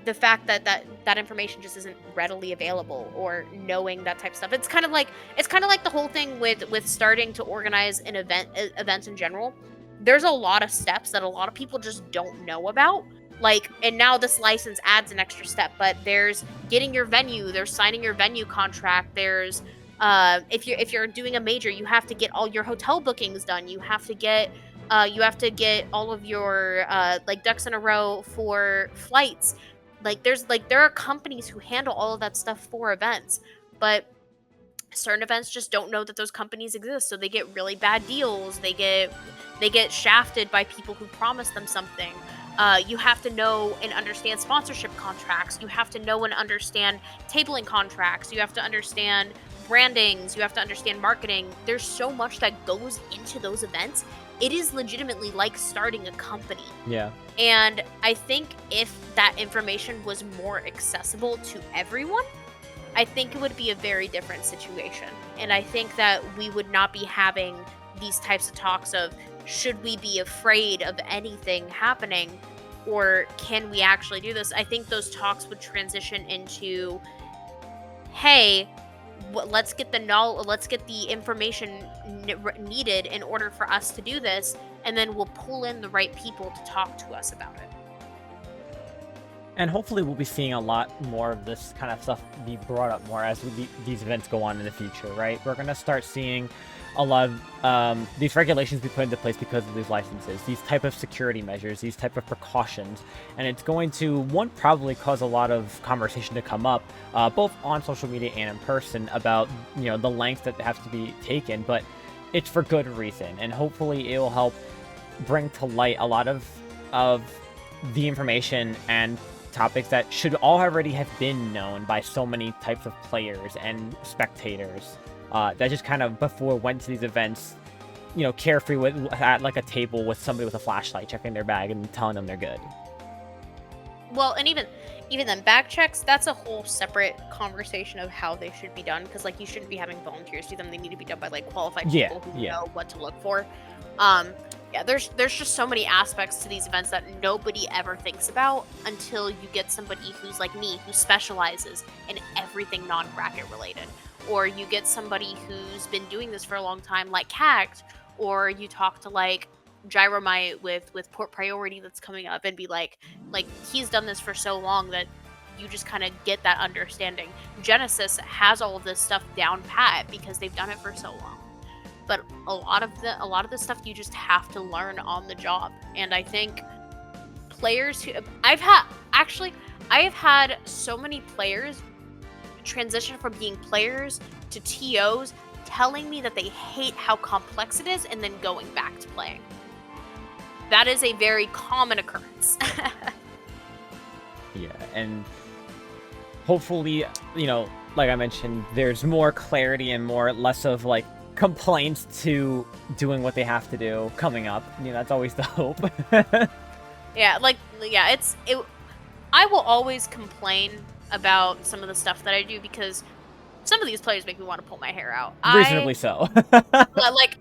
the fact that that information just isn't readily available, or knowing that type of stuff. It's kind of like the whole thing with starting to organize an events in general. There's a lot of steps that a lot of people just don't know about. Like, and now this license adds an extra step, but there's getting your venue, there's signing your venue contract, there's if you're doing a major, you have to get all your hotel bookings done. You have to get all of your like ducks in a row for flights. Like there are companies who handle all of that stuff for events, but certain events just don't know that those companies exist, so they get really bad deals. They get shafted by people who promise them something. You have to know and understand sponsorship contracts. You have to know and understand tabling contracts. You have to understand brandings. You have to understand marketing. There's so much that goes into those events. It is legitimately like starting a company. Yeah. And I think if that information was more accessible to everyone, I think it would be a very different situation. And I think that we would not be having these types of talks of, should we be afraid of anything happening, or can we actually do this? I think those talks would transition into, hey, let's get the information needed in order for us to do this, and then we'll pull in the right people to talk to us about it. And hopefully we'll be seeing a lot more of this kind of stuff be brought up more as these events go on in the future, right? We're going to start seeing a lot of these regulations be put into place because of these licenses, these type of security measures, these type of precautions. And it's going to, one, probably cause a lot of conversation to come up, both on social media and in person, about, you know, the lengths that have to be taken, but it's for good reason. And hopefully it will help bring to light a lot of the information and topics that should already have been known by so many types of players and spectators that just kind of before went to these events, you know, carefree at like a table with somebody with a flashlight checking their bag and telling them they're good. Well, and even then, back checks, that's a whole separate conversation of how they should be done, because like you shouldn't be having volunteers do them. They need to be done by like qualified people who know what to look for. Yeah, there's just so many aspects to these events that nobody ever thinks about until you get somebody who's like me, who specializes in everything non-bracket related. Or you get somebody who's been doing this for a long time, like Cact, or you talk to like Gyromite with Port Priority that's coming up, and be like he's done this for so long that you just kind of get that understanding. Genesis has all of this stuff down pat because they've done it for so long. But a lot of the stuff you just have to learn on the job. And I think players who I have had so many players transition from being players to TOs telling me that they hate how complex it is and then going back to playing. That is a very common occurrence. Yeah, and hopefully, you know, like I mentioned, there's more clarity and less of like complaints to doing what they have to do coming up. You know, that's always the hope. I will always complain about some of the stuff that I do, because some of these players make me want to pull my hair out. Reasonably so. Like,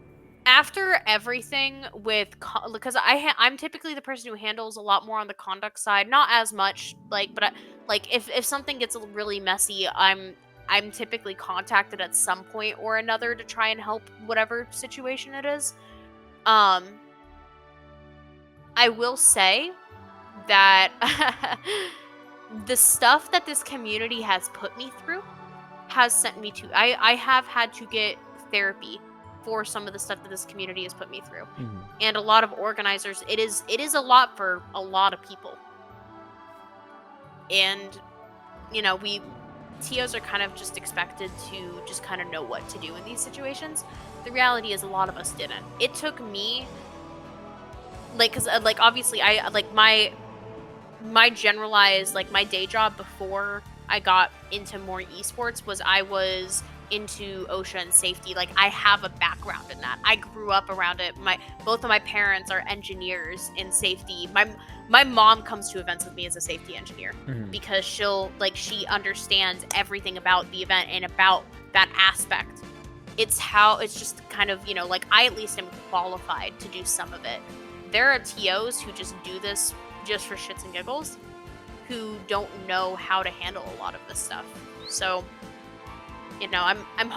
after everything because I'm typically the person who handles a lot more on the conduct side, not as much, but if something gets really messy, I'm typically contacted at some point or another to try and help whatever situation it is. I will say that the stuff that this community has put me through has sent me to... I have had to get therapy for some of the stuff that this community has put me through. Mm-hmm. And a lot of organizers, it is a lot for a lot of people. And, you know, TOs are kind of just expected to just kind of know what to do in these situations. The reality is a lot of us didn't. It took me, because obviously my generalized, my day job before I got into more esports was I was into OSHA and safety. I have a background in that. I grew up around it. Both of my parents are engineers in safety. My mom comes to events with me as a safety engineer, mm-hmm. because she understands everything about the event and about that aspect. it's just kind of, like, I at least am qualified to do some of it. There are TOs who just do this just for shits and giggles, who don't know how to handle a lot of this stuff. So, I'm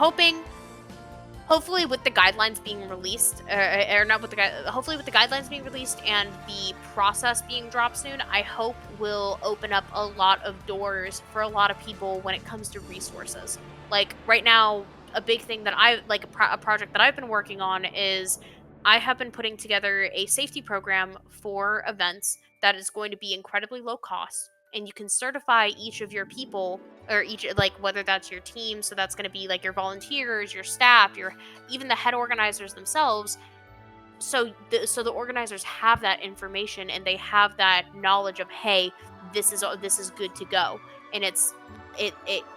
hopefully with the guidelines being released, hopefully with the guidelines being released and the process being dropped soon, I hope will open up a lot of doors for a lot of people when it comes to resources. Like right now, a big thing that a project that I've been working on is I have been putting together a safety program for events that is going to be incredibly low cost, and you can certify each of your people, or each, like, whether that's your team, so that's going to be like your volunteers, your staff, even the head organizers themselves, so the organizers have that information and they have that knowledge of, hey, this is good to go, and it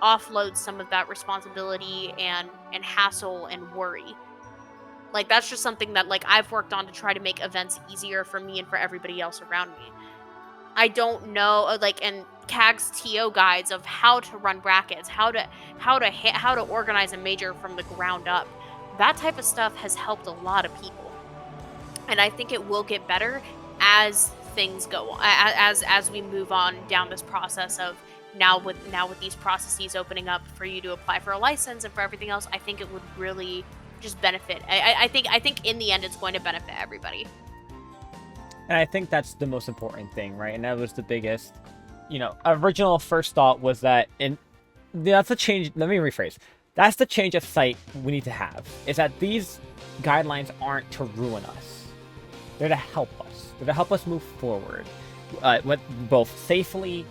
offloads some of that responsibility and hassle and worry. Like, that's just something that, like, I've worked on to try to make events easier for me and for everybody else around me. I don't know, and CAG's TO guides of how to run brackets, how to organize a major from the ground up. That type of stuff has helped a lot of people, and I think it will get better as things go, as we move on down this process of now with these processes opening up for you to apply for a license and for everything else. I think it would really just benefit. I think in the end it's going to benefit everybody. And I think that's the most important thing, right? And that was the biggest, original first thought was that, and that's a change. Let me rephrase. That's the change of sight we need to have, is that these guidelines aren't to ruin us. They're to help us. They're to help us move forward, both safely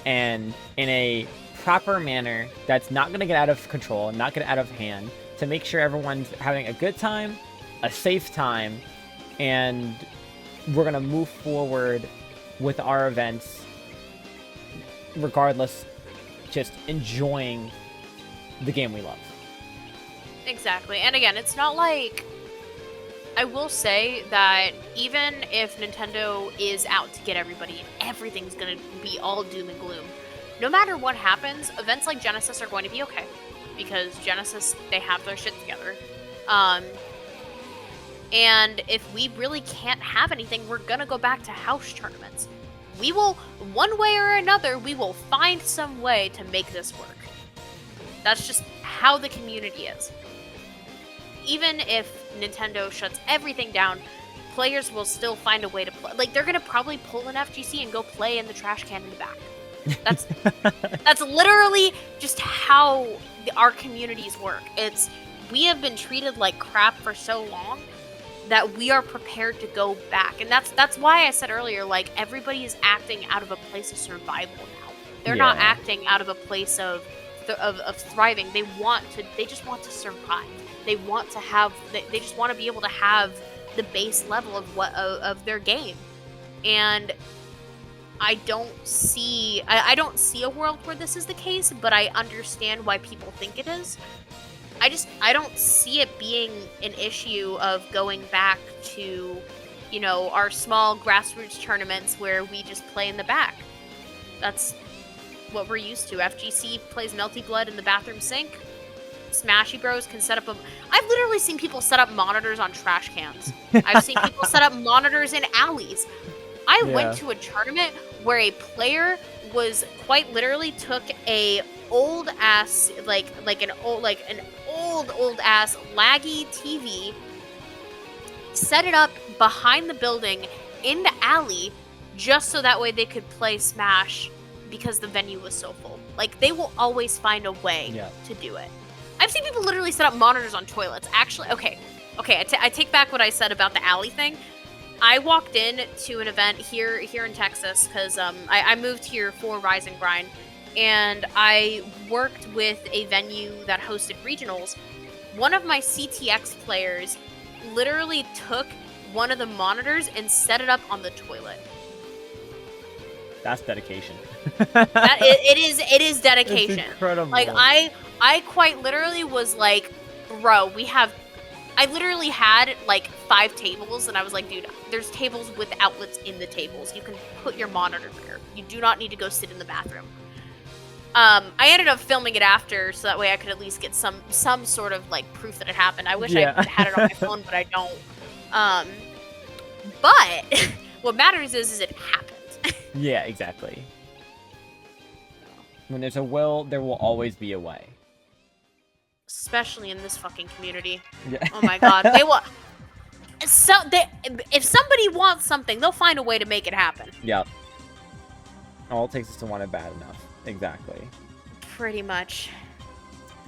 and in a proper manner that's not going to get out of control, not get out of hand, to make sure everyone's having a good time, a safe time, and we're going to move forward with our events regardless, just enjoying the game we love. Exactly. And again, it's not like, I will say that even if Nintendo is out to get everybody, everything's going to be all doom and gloom. No matter what happens, events like Genesis are going to be okay, because Genesis, they have their shit together. And if we really can't have anything, we're gonna go back to house tournaments. We will, one way or another, we will find some way to make this work. That's just how the community is. Even if Nintendo shuts everything down, players will still find a way to play. Like, they're gonna probably pull an FGC and go play in the trash can in the back. That's literally just how our communities work. We have been treated like crap for so long that we are prepared to go back. And that's why I said earlier, like, everybody is acting out of a place of survival now. They're not acting out of a place of thriving. They just want to survive. They just want to be able to have the base level of their game. And I don't see a world where this is the case, but I understand why people think it is. I don't see it being an issue of going back to, our small grassroots tournaments where we just play in the back. That's what we're used to. FGC plays Melty Blood in the bathroom sink. Smashy Bros can set up I've literally seen people set up monitors on trash cans. I've seen people set up monitors in alleys. I went to a tournament where a player was quite literally took a old ass an old ass laggy TV, set it up behind the building in the alley just so that way they could play Smash because the venue was so full. Like, they will always find a way to do it. I've seen people literally set up monitors on toilets. Actually, okay, I take back what I said about the alley thing. I walked in to an event here in Texas because I moved here for Rise and Grind, and I worked with a venue that hosted regionals. One of my CTX players literally took one of the monitors and set it up on the toilet. That's dedication. It is dedication. It's incredible. Like, I quite literally was like, bro, I literally had like 5 tables, and I was like, dude, there's tables with outlets in the tables. You can put your monitor there. You do not need to go sit in the bathroom. I ended up filming it after, so that way I could at least get some sort of like proof that it happened. I wish I had it on my phone, but I don't. But what matters is it happened. Yeah, exactly. When there's a will, there will always be a way. Especially in this fucking community. Yeah. Oh my god, they will. So if somebody wants something, they'll find a way to make it happen. Yep. All it takes is to want it bad enough. Exactly. Pretty much.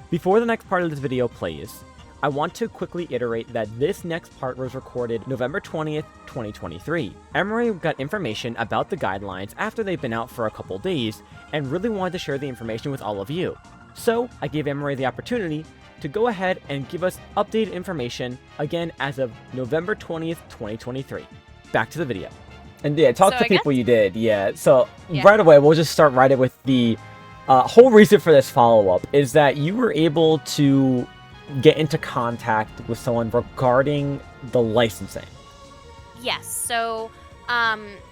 Before the next part of this video plays, I want to quickly iterate that this next part was recorded November 20th, 2023. Emerae got information about the guidelines after they've been out for a couple days, and really wanted to share the information with all of you. So, I gave Emerae the opportunity to go ahead and give us updated information, again as of November 20th, 2023. Back to the video. And yeah, talk to people you did, yeah. So, right away, we'll just start right with the whole reason for this follow-up is that you were able to get into contact with someone regarding the licensing. Yes. So,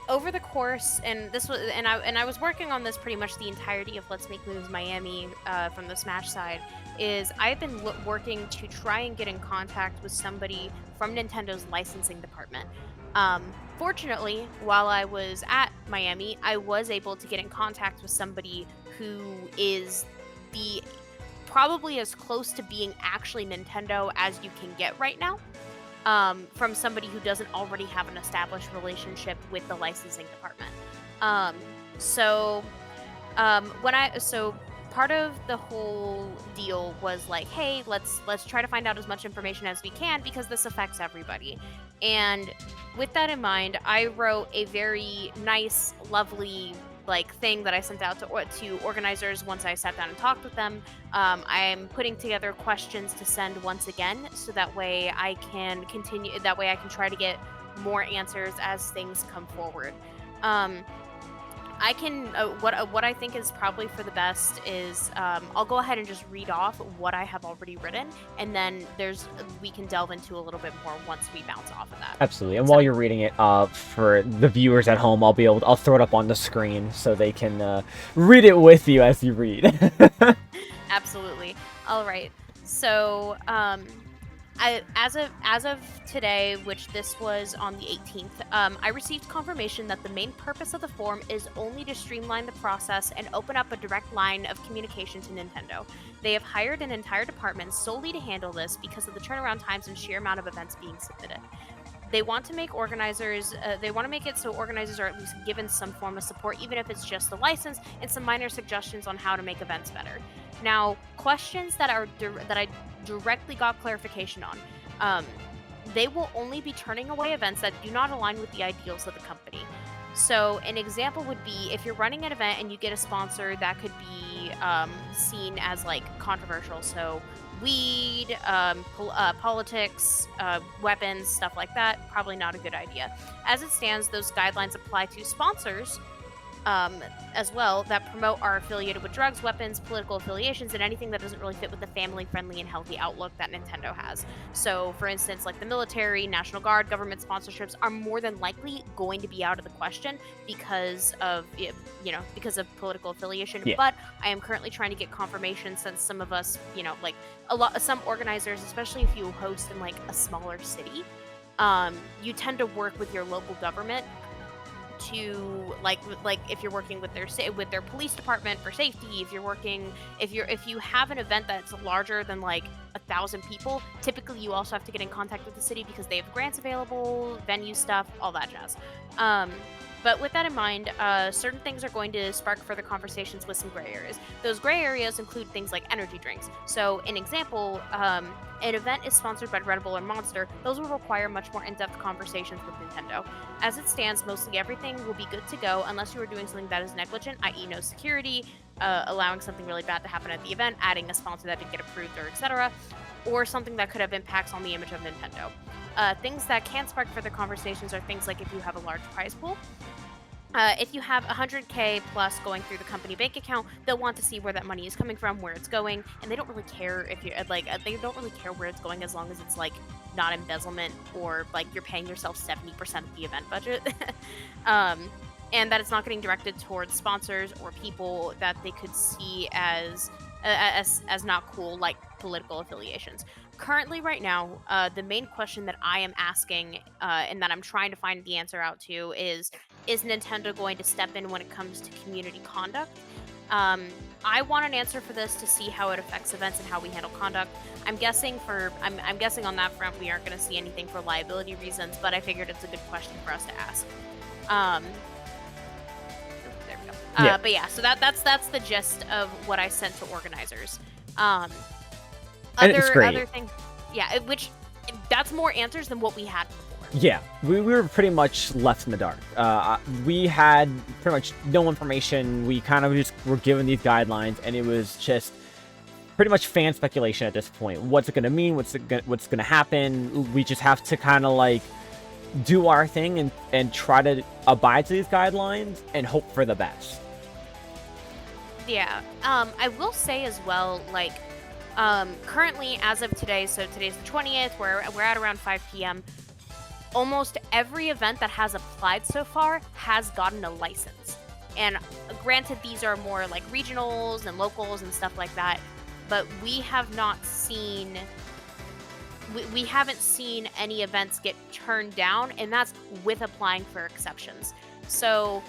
over the course, and I was working on this pretty much the entirety of Let's Make Moves Miami from the Smash side. Is I've been working to try and get in contact with somebody from Nintendo's licensing department. Fortunately, while I was at Miami, I was able to get in contact with somebody who is probably as close to being actually Nintendo as you can get right now, from somebody who doesn't already have an established relationship with the licensing department. So part of the whole deal was like, hey, let's try to find out as much information as we can because this affects everybody. And with that in mind, I wrote a very nice, lovely thing that I sent out to organizers once I sat down and talked with them. I'm putting together questions to send once again, so that way I can continue. That way I can try to get more answers as things come forward. I can what I think is probably for the best is I'll go ahead and just read off what I have already written, and then we can delve into a little bit more once we bounce off of that. Absolutely. And while you're reading it, for the viewers at home, I'll throw it up on the screen so they can read it with you as you read. Absolutely. All right. So as of today, which this was on the 18th, I received confirmation that the main purpose of the form is only to streamline the process and open up a direct line of communication to Nintendo. They have hired an entire department solely to handle this because of the turnaround times and sheer amount of events being submitted. They want to make it so organizers are at least given some form of support, even if it's just the license, and some minor suggestions on how to make events better. Now, questions that I directly got clarification on. They will only be turning away events that do not align with the ideals of the company. So an example would be if you're running an event and you get a sponsor that could be seen as controversial. So weed, politics, weapons, stuff like that, probably not a good idea. As it stands, those guidelines apply to sponsors as well that promote are affiliated with drugs, weapons, political affiliations, and anything that doesn't really fit with the family-friendly and healthy outlook that Nintendo has. So, for instance, the military, National Guard, government sponsorships are more than likely going to be out of the question because of political affiliation. Yeah. But I am currently trying to get confirmation since some of us, some organizers, especially if you host in a smaller city, you tend to work with your local government to if you're working with their police department for safety, if you have an event that's larger than 1,000 people, typically you also have to get in contact with the city because they have grants available, venue stuff, all that jazz. But with that in mind, certain things are going to spark further conversations with some gray areas. Those gray areas include things like energy drinks. So, an example, an event is sponsored by Red Bull or Monster. Those will require much more in-depth conversations with Nintendo. As it stands, mostly everything will be good to go unless you are doing something that is negligent, i.e. no security, allowing something really bad to happen at the event, adding a sponsor that didn't get approved, or etc., or something that could have impacts on the image of Nintendo. Things that can spark further conversations are things like if you have a large prize pool. If you have 100K plus going through the company bank account, they'll want to see where that money is coming from, where it's going, and they don't really care if you're they don't really care where it's going as long as it's not embezzlement or you're paying yourself 70% of the event budget. and that it's not getting directed towards sponsors or people that they could see as not cool, like political affiliations. Currently, right now, the main question that I am asking and that I'm trying to find the answer out to is Nintendo going to step in when it comes to community conduct? I want an answer for this to see how it affects events and how we handle conduct. I'm guessing I'm guessing on that front we aren't going to see anything for liability reasons, but I figured it's a good question for us to ask. There we go. Yeah. But yeah, so that's the gist of what I sent to organizers. It's great. Other things, yeah, which that's more answers than what we had before. Yeah, we were pretty much left in the dark. We had pretty much no information. We kind of just were given these guidelines, and it was just pretty much fan speculation at this point. What's it going to mean? What's going to happen? We just have to kind of like do our thing and try to abide to these guidelines and hope for the best. Yeah. I will say as well, like, currently as of today, so today's the 20th, we're at around 5 p.m. Almost every event that has applied so far has gotten a license. And granted, these are more like regionals and locals and stuff like that, but we have not seen we haven't seen any events get turned down, and that's with applying for exceptions. So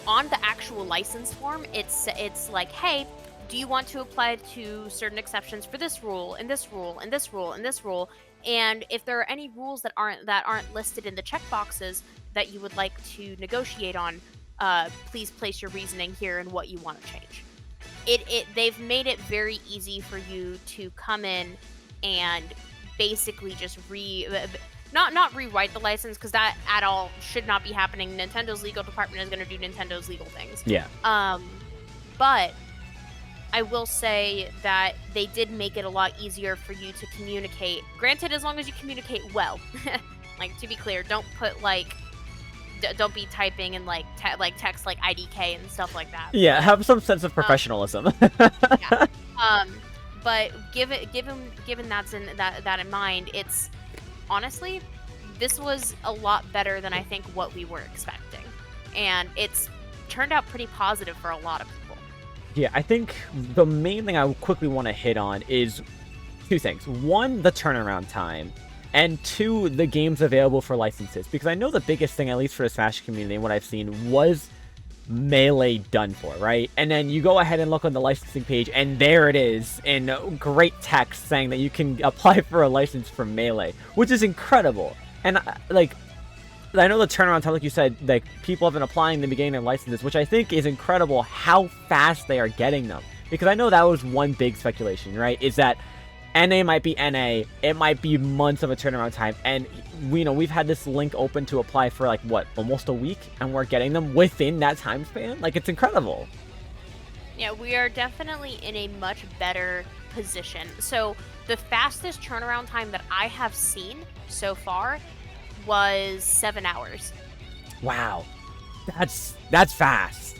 on the actual license form, it's like, hey, do you want to apply to certain exceptions for this rule and this rule and this rule and this rule? And if there are any rules that aren't listed in the checkboxes that you would like to negotiate on, please place your reasoning here and what you want to change. They've made it very easy for you to come in and basically just not rewrite the license, because that at all should not be happening. Nintendo's legal department is going to do Nintendo's legal things. Yeah. But I will say that they did make it a lot easier for you to communicate. Granted, as long as you communicate well. Like, to be clear, don't put like don't be typing in like text like IDK and stuff like that. Yeah, have some sense of professionalism. Yeah. But given that in mind, it's honestly, this was a lot better than I think what we were expecting, and it's turned out pretty positive for a lot of people. Yeah, I think the main thing I quickly want to hit on is two things. One, the turnaround time, and two, the games available for licenses. Because I know the biggest thing, at least for the Smash community, what I've seen, was Melee done for, right? And then you go ahead and look on the licensing page, and there it is in great text saying that you can apply for a license for Melee, which is incredible. And like, I know the turnaround time, like you said, like people have been applying the beginning of licenses, which I think is incredible how fast they are getting them. Because I know that was one big speculation, right? Is that NA might be NA, it might be months of a turnaround time, and we've had this link open to apply for like what, almost a week, and we're getting them within that time span. Like, it's incredible. Yeah, we are definitely in a much better position. So the fastest turnaround time that I have seen so far was 7 hours. Wow, that's fast.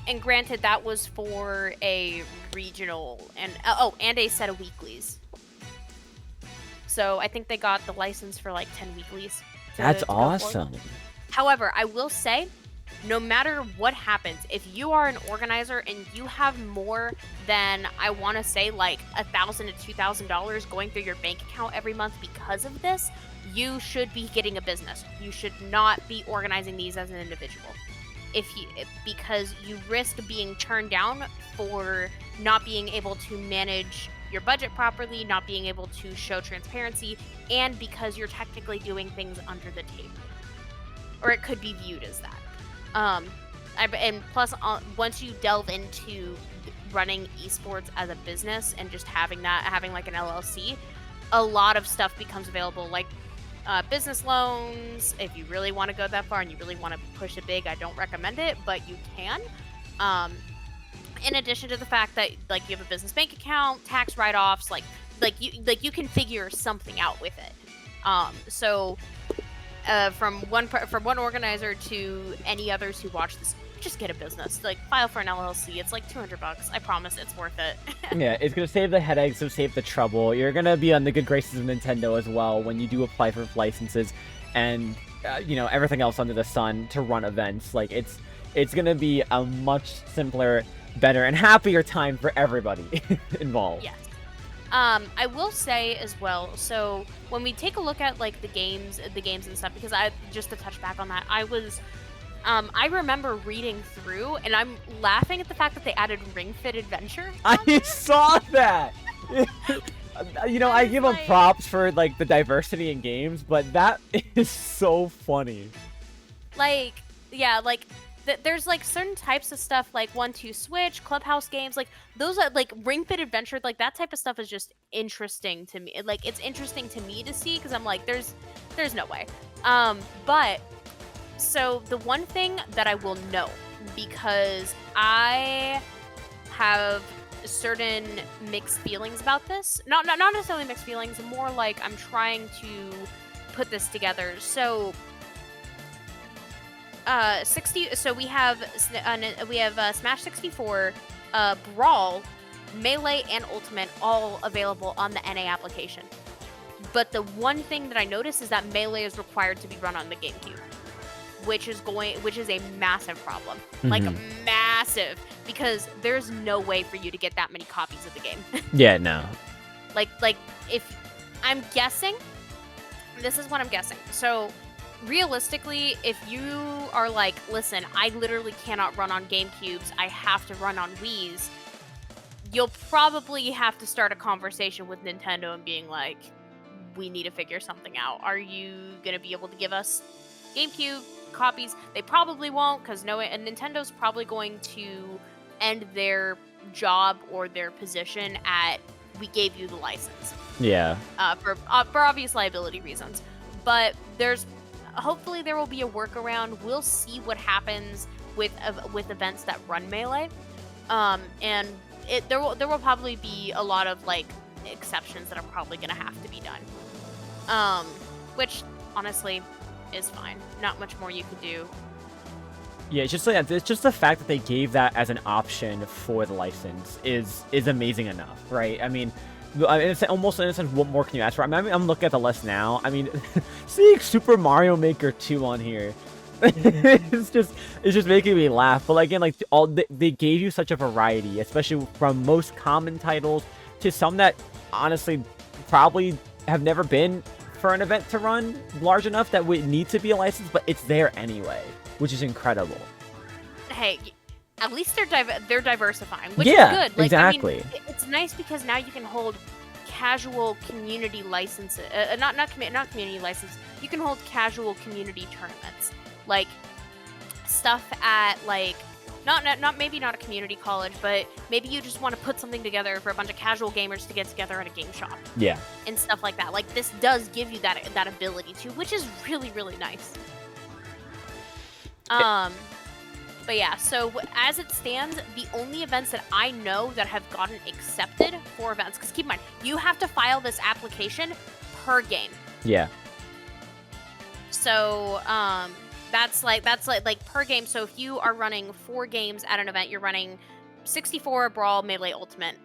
And granted, that was for a regional and a set of weeklies. So I think they got the license for like 10 weeklies. That's awesome. However, I will say, no matter what happens, if you are an organizer and you have more than, I want to say, like $1,000 to $2,000 going through your bank account every month because of this, you should be getting a business. You should not be organizing these as an individual. Because you risk being turned down for not being able to manage your budget properly, not being able to show transparency, and because you're technically doing things under the table, or it could be viewed as that. And plus, once you delve into running esports as a business and just having like an LLC, a lot of stuff becomes available, like business loans. If you really want to go that far and you really want to push it big, I don't recommend it, but you can. In addition to the fact that like you have a business bank account, tax write-offs, like you can figure something out with it. So from one organizer to any others who watch this, just get a business. Like, file for an LLC. It's like $200. I promise it's worth it. Yeah, it's gonna save the headaches, it'll save the trouble. You're gonna be on the good graces of Nintendo as well when you do apply for licenses. And everything else under the sun to run events. Like, it's gonna be a much simpler, better, and happier time for everybody involved. Yes. I will say as well, so when we take a look at like the games and stuff, because just to touch back on that, I remember reading through, and I'm laughing at the fact that they added Ring Fit Adventure. I saw that. I give them like- props for like the diversity in games, but that is so funny. Like, yeah, like there's like certain types of stuff like 1-2 Switch, Clubhouse games, like those are like Ring Fit Adventure, like that type of stuff is just interesting to me. Like it's interesting to me to see because I'm like, there's no way. But so the one thing that I will know, because I have certain mixed feelings about this, not necessarily mixed feelings, more like I'm trying to put this together. So 60. So we have Smash 64, Brawl, Melee, and Ultimate all available on the NA application. But the one thing that I noticed is that Melee is required to be run on the GameCube, which is a massive problem, like massive, because there's no way for you to get that many copies of the game. Yeah, no. Like if I'm guessing, this is what I'm guessing. So realistically, if you are like, listen, I literally cannot run on GameCubes, I have to run on Wii's, you'll probably have to start a conversation with Nintendo and being like, we need to figure something out. Are you gonna be able to give us GameCube copies? They probably won't, because Nintendo's probably going to end their job or their position at, we gave you the license. Yeah. For obvious liability reasons. But hopefully there will be a workaround. We'll see what happens with events that run Melee. And there will probably be a lot of like exceptions that are probably going to have to be done. Which honestly is fine. Not much more you could do. Yeah, it's just the fact that they gave that as an option for the license is amazing enough, right? I mean, it's almost in a sense, what more can you ask for? I mean, I'm looking at the list now. I mean, seeing Super Mario Maker 2 on here, it's just making me laugh. But again, like they gave you such a variety, especially from most common titles to some that honestly probably have never been for an event to run large enough that would need to be a license, but it's there anyway, which is incredible. Hey, at least they're diversifying, which yeah, is good. Like, exactly. I mean, it's nice because now you can hold casual community licenses, not community licenses. You can hold casual community tournaments, like stuff at like maybe not a community college, but maybe you just want to put something together for a bunch of casual gamers to get together at a game shop. Yeah. And stuff like that. Like this does give you that ability to, which is really, really nice. But yeah, so as it stands, the only events that I know that have gotten accepted for events, because keep in mind, you have to file this application per game. Yeah. So, that's like per game. So if you are running 4 games at an event, you're running 64, Brawl, Melee, Ultimate.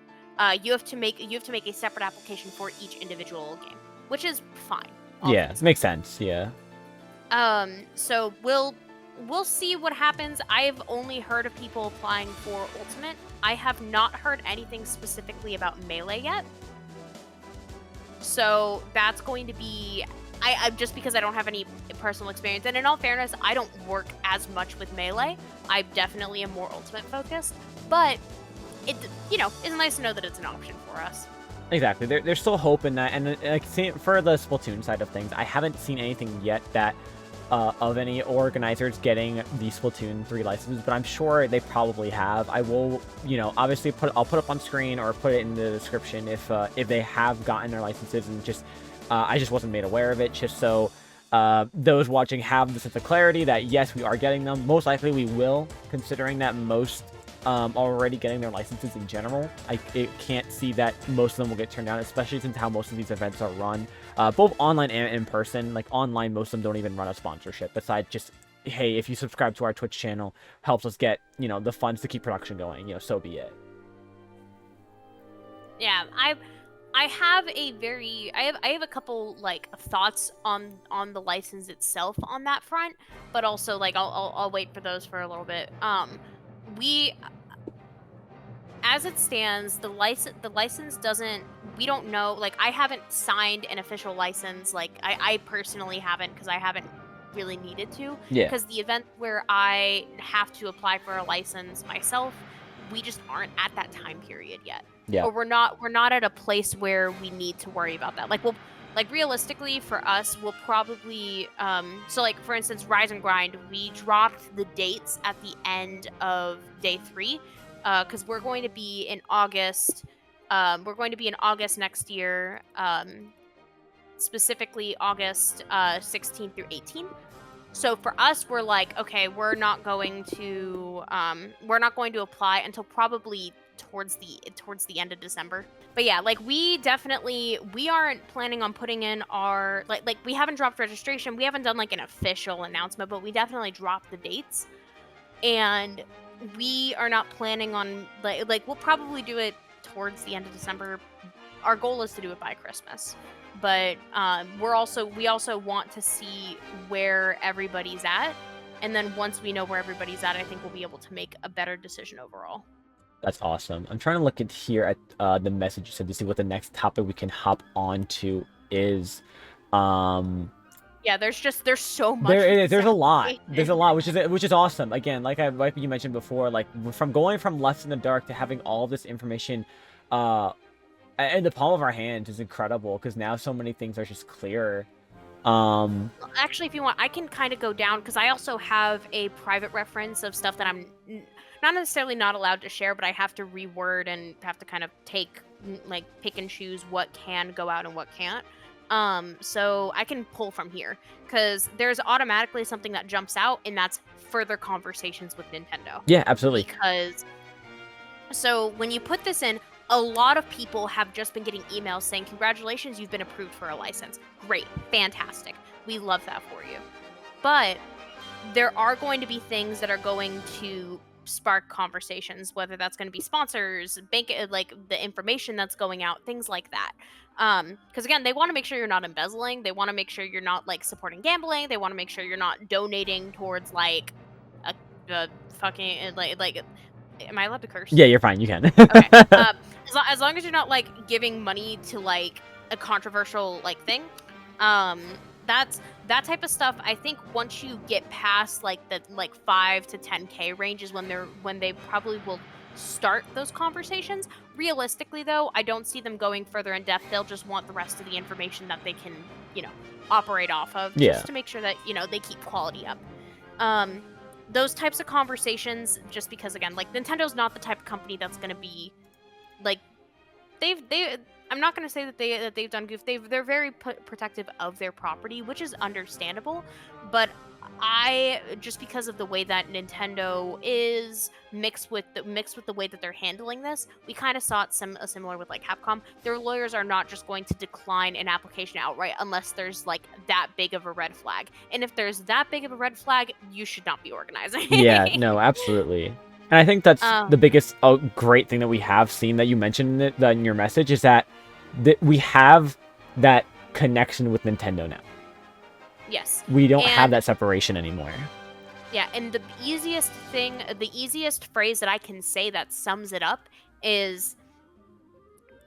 You have to make a separate application for each individual game, which is fine. Yeah, it makes sense. Yeah. So we'll see what happens. I've only heard of people applying for Ultimate. I have not heard anything specifically about Melee yet. So that's going to be, I just because I don't have any personal experience. And in all fairness, I don't work as much with Melee. I definitely am more Ultimate focused. But it, it's nice to know that it's an option for us. Exactly. There's still hope in that. And like for the Splatoon side of things, I haven't seen anything yet that of any organizers getting the Splatoon 3 licenses, but I'm sure they probably have. I will, obviously I'll put up on screen or put it in the description if they have gotten their licenses, and just I just wasn't made aware of it, just so those watching have the sense of clarity that yes, we are getting them. Most likely we will, considering that most already getting their licenses in general. I can't see that most of them will get turned down, especially since how most of these events are run, both online and in person. Like online, most of them don't even run a sponsorship, besides just, hey, if you subscribe to our Twitch channel, helps us get, the funds to keep production going, so be it. Yeah, I have a couple like thoughts on the license itself on that front, but also like I'll wait for those for a little bit. We as it stands, the license doesn't, we don't know, like I haven't signed an official license, like I personally haven't, because I haven't really needed to, Yeah. because the event where I have to apply for a license myself, we just aren't at that time period yet. Yeah. Or we're not at a place where we need to worry about that. Like realistically for us, we'll probably so like for instance Rise and Grind, we dropped the dates at the end of day 3, because we're going to be in August. We're going to be in August next year, specifically August 16 through 18. So for us, we're like, okay, we're not going to apply until probably towards the end of December. But yeah, like we aren't planning on putting in our like we haven't dropped registration. We haven't done like an official announcement, but we definitely dropped the dates. And we are not planning on like we'll probably do it towards the end of December. Our goal is to do it by Christmas, but we also want to see where everybody's at, and then once we know where everybody's at, I think we'll be able to make a better decision overall. That's awesome. I'm trying to look at here at the message you said to see what the next topic we can hop on to is. Yeah, there's so much. There's a lot. There's a lot, which is awesome. Again, like you mentioned before, like from going from Left in the Dark to having all this information, in the palm of our hands is incredible, because now so many things are just clearer. Actually, if you want, I can kind of go down, because I also have a private reference of stuff that I'm not necessarily not allowed to share, but I have to reword and have to kind of pick and choose what can go out and what can't. So I can pull from here, because there's automatically something that jumps out, and that's further conversations with Nintendo. Yeah, absolutely. Because so when you put this in, a lot of people have just been getting emails saying, congratulations, you've been approved for a license. Great, fantastic. We love that for you. But there are going to be things that are going to spark conversations, whether that's going to be sponsors, bank, like the information that's going out, things like that. Because again, they want to make sure you're not embezzling. They want to make sure you're not like supporting gambling. They want to make sure you're not donating towards like a fucking like. Am I allowed to curse? Yeah, you're fine. You can. Okay. As long as you're not like giving money to like a controversial like thing, that's that type of stuff. I think once you get past like the 5 to 10K range is when they probably will start those conversations. Realistically, though, I don't see them going further in depth. They'll just want the rest of the information that they can, operate off of, just to make sure that they keep quality up. Those types of conversations, just because again, like Nintendo's not the type of company that's going to be like I'm not going to say that they've done goof. They're very protective of their property, which is understandable, but just because of the way that Nintendo is mixed with the way that they're handling this, we kind of saw it similar with like Capcom. Their lawyers are not just going to decline an application outright unless there's like that big of a red flag. And if there's that big of a red flag, you should not be organizing. Yeah, no, absolutely. And I think that's the biggest great thing that we have seen that you mentioned in your message is that we have that connection with Nintendo now. Yes. We don't have that separation anymore. Yeah, and the easiest phrase that I can say that sums it up is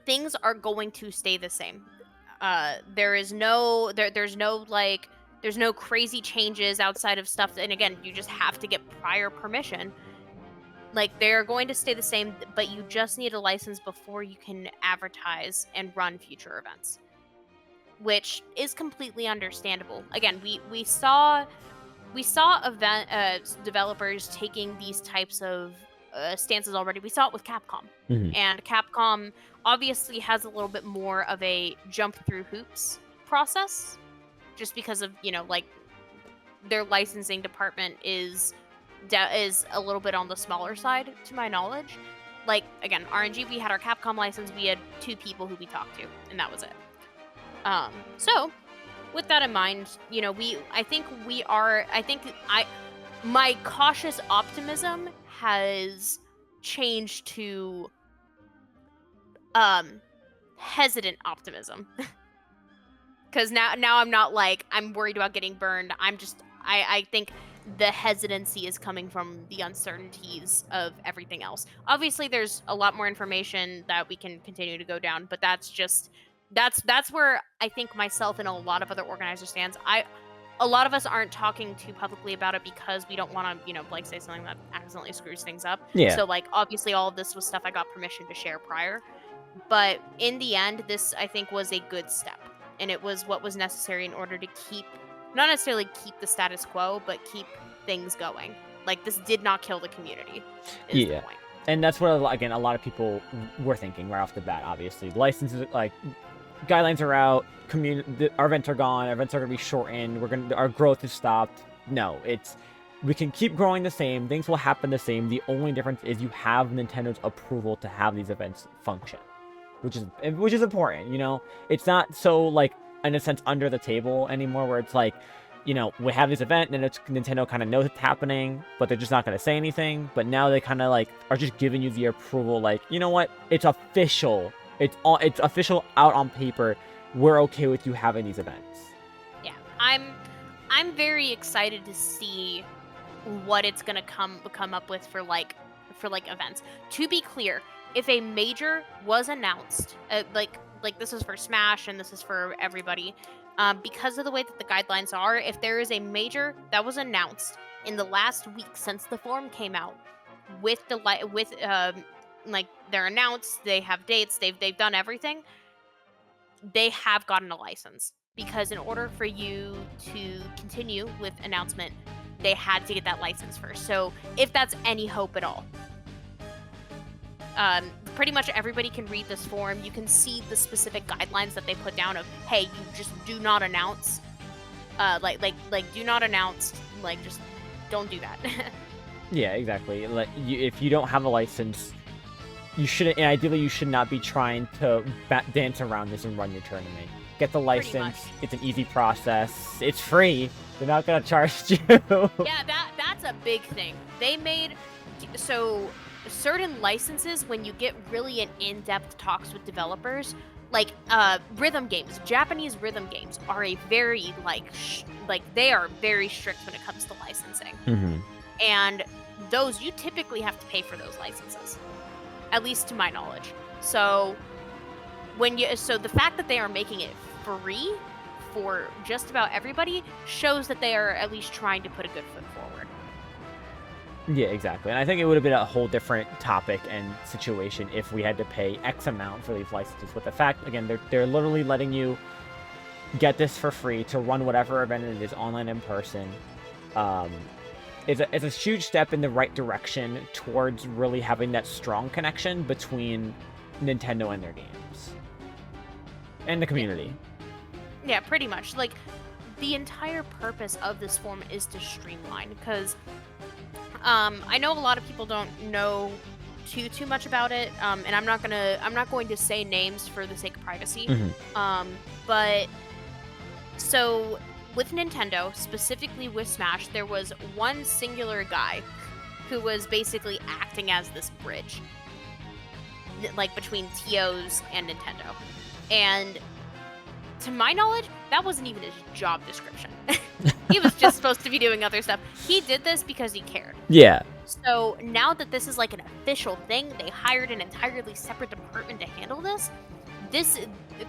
things are going to stay the same. There's no crazy changes outside of stuff, and again, you just have to get prior permission. Like, they're going to stay the same, but you just need a license before you can advertise and run future events, which is completely understandable. Again, we saw event developers taking these types of stances already. We saw it with Capcom, and Capcom obviously has a little bit more of a jump through hoops process, just because of like their licensing department is a little bit on the smaller side, to my knowledge. Like, again, RNG, we had our Capcom license, we had 2 people who we talked to, and that was it. So with that in mind, my cautious optimism has changed to hesitant optimism. Because now I'm not like, I'm worried about getting burned. I think the hesitancy is coming from the uncertainties of everything else. Obviously, there's a lot more information that we can continue to go down, but that's where I think myself and a lot of other organizers stands. A lot of us aren't talking too publicly about it because we don't want to, like say something that accidentally screws things up. Yeah. So like obviously all of this was stuff I got permission to share prior. But in the end, this I think was a good step. And it was what was necessary in order to not necessarily keep the status quo, but keep things going. Like this did not kill the community. Is the point. And that's what, again, a lot of people were thinking right off the bat, obviously. Licenses, like, guidelines are out, our events are gone, our events are going to be shortened, our growth is stopped. No, we can keep growing the same, things will happen the same. The only difference is you have Nintendo's approval to have these events function, which is important, It's not so, like, in a sense, under the table anymore, where it's like, we have this event, and Nintendo kind of knows it's happening, but they're just not going to say anything. But now they kind of, like, are just giving you the approval, like, you know what? It's official. It's official out on paper. We're okay with you having these events. Yeah, I'm very excited to see what it's gonna come up with for events. To be clear, if a major was announced, like this is for Smash and this is for everybody, because of the way that the guidelines are, if there is a major that was announced in the last week since the form came out, like they're announced, they have dates, they've done everything, they have gotten a license. Because in order for you to continue with announcement, they had to get that license first. So if that's any hope at all, pretty much everybody can read this form. You can see the specific guidelines that they put down of, hey, you just do not announce, do not announce, just don't do that. Yeah, exactly. Like, if you don't have a license, you shouldn't, and ideally you should not be trying to dance around this and run your tournament. Get the license. It's an easy process. It's free. They're not gonna charge you. Yeah, that's a big thing. They made so certain licenses, when you get really in-depth talks with developers, like rhythm games, Japanese rhythm games are a very they are very strict when it comes to licensing. Mm-hmm. And those, you typically have to pay for those licenses, at least to my knowledge. So the fact that they are making it free for just about everybody shows that they are at least trying to put a good foot forward. Yeah, exactly. And I think it would have been a whole different topic and situation if we had to pay X amount for these licenses. But the fact, again, they're literally letting you get this for free to run whatever event it is, online, in person. It's a huge step in the right direction towards really having that strong connection between Nintendo and their games. And the community. Yeah, pretty much. Like, the entire purpose of this form is to streamline, because I know a lot of people don't know too much about it, and I'm not going to say names for the sake of privacy. Mm-hmm. But so with Nintendo, specifically with Smash, there was one singular guy who was basically acting as this bridge, like between TOs and Nintendo. And to my knowledge, that wasn't even his job description. He was just supposed to be doing other stuff. He did this because he cared. Yeah. So now that this is like an official thing, they hired an entirely separate department to handle this. This,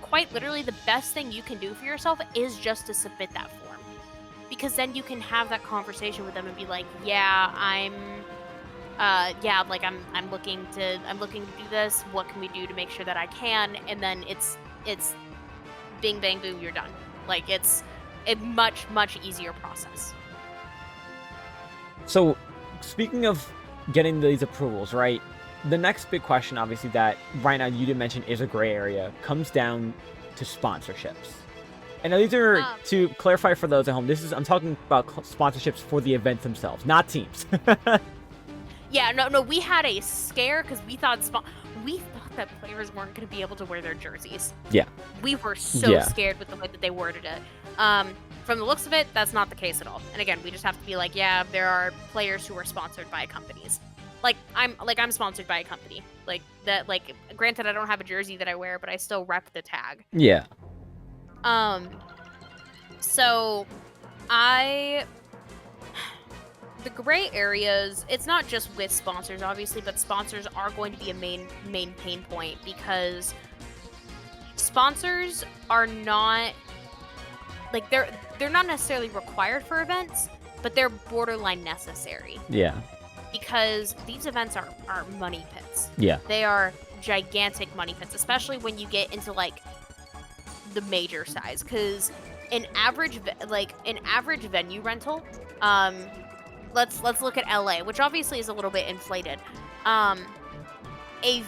quite literally, the best thing you can do for yourself is just to submit that form. Because then you can have that conversation with them and be like, yeah, I'm looking to do this. What can we do to make sure that I can? And then it's bing, bang, boom, you're done. Like, it's a much, much easier process. So, speaking of getting these approvals, right? The next big question, obviously, that right now you did mention is a gray area, comes down to sponsorships. And now these are, to clarify for those at home, I'm talking about sponsorships for the events themselves, not teams. Yeah, no, we had a scare because we thought that players weren't going to be able to wear their jerseys. Yeah. We were so scared with the way that they worded it. From the looks of it, that's not the case at all. And again, we just have to be like, yeah, there are players who are sponsored by companies. I'm sponsored by a company. Like that, like, granted I don't have a jersey that I wear, but I still rep the tag. Yeah. So the gray areas, it's not just with sponsors, obviously, but sponsors are going to be a main pain point, because sponsors are not, like, they're not necessarily required for events, but they're borderline necessary. Yeah. Because these events are money pits. Yeah. They are gigantic money pits, especially when you get into, like, the major size, because an average venue rental, let's look at LA, which obviously is a little bit inflated. A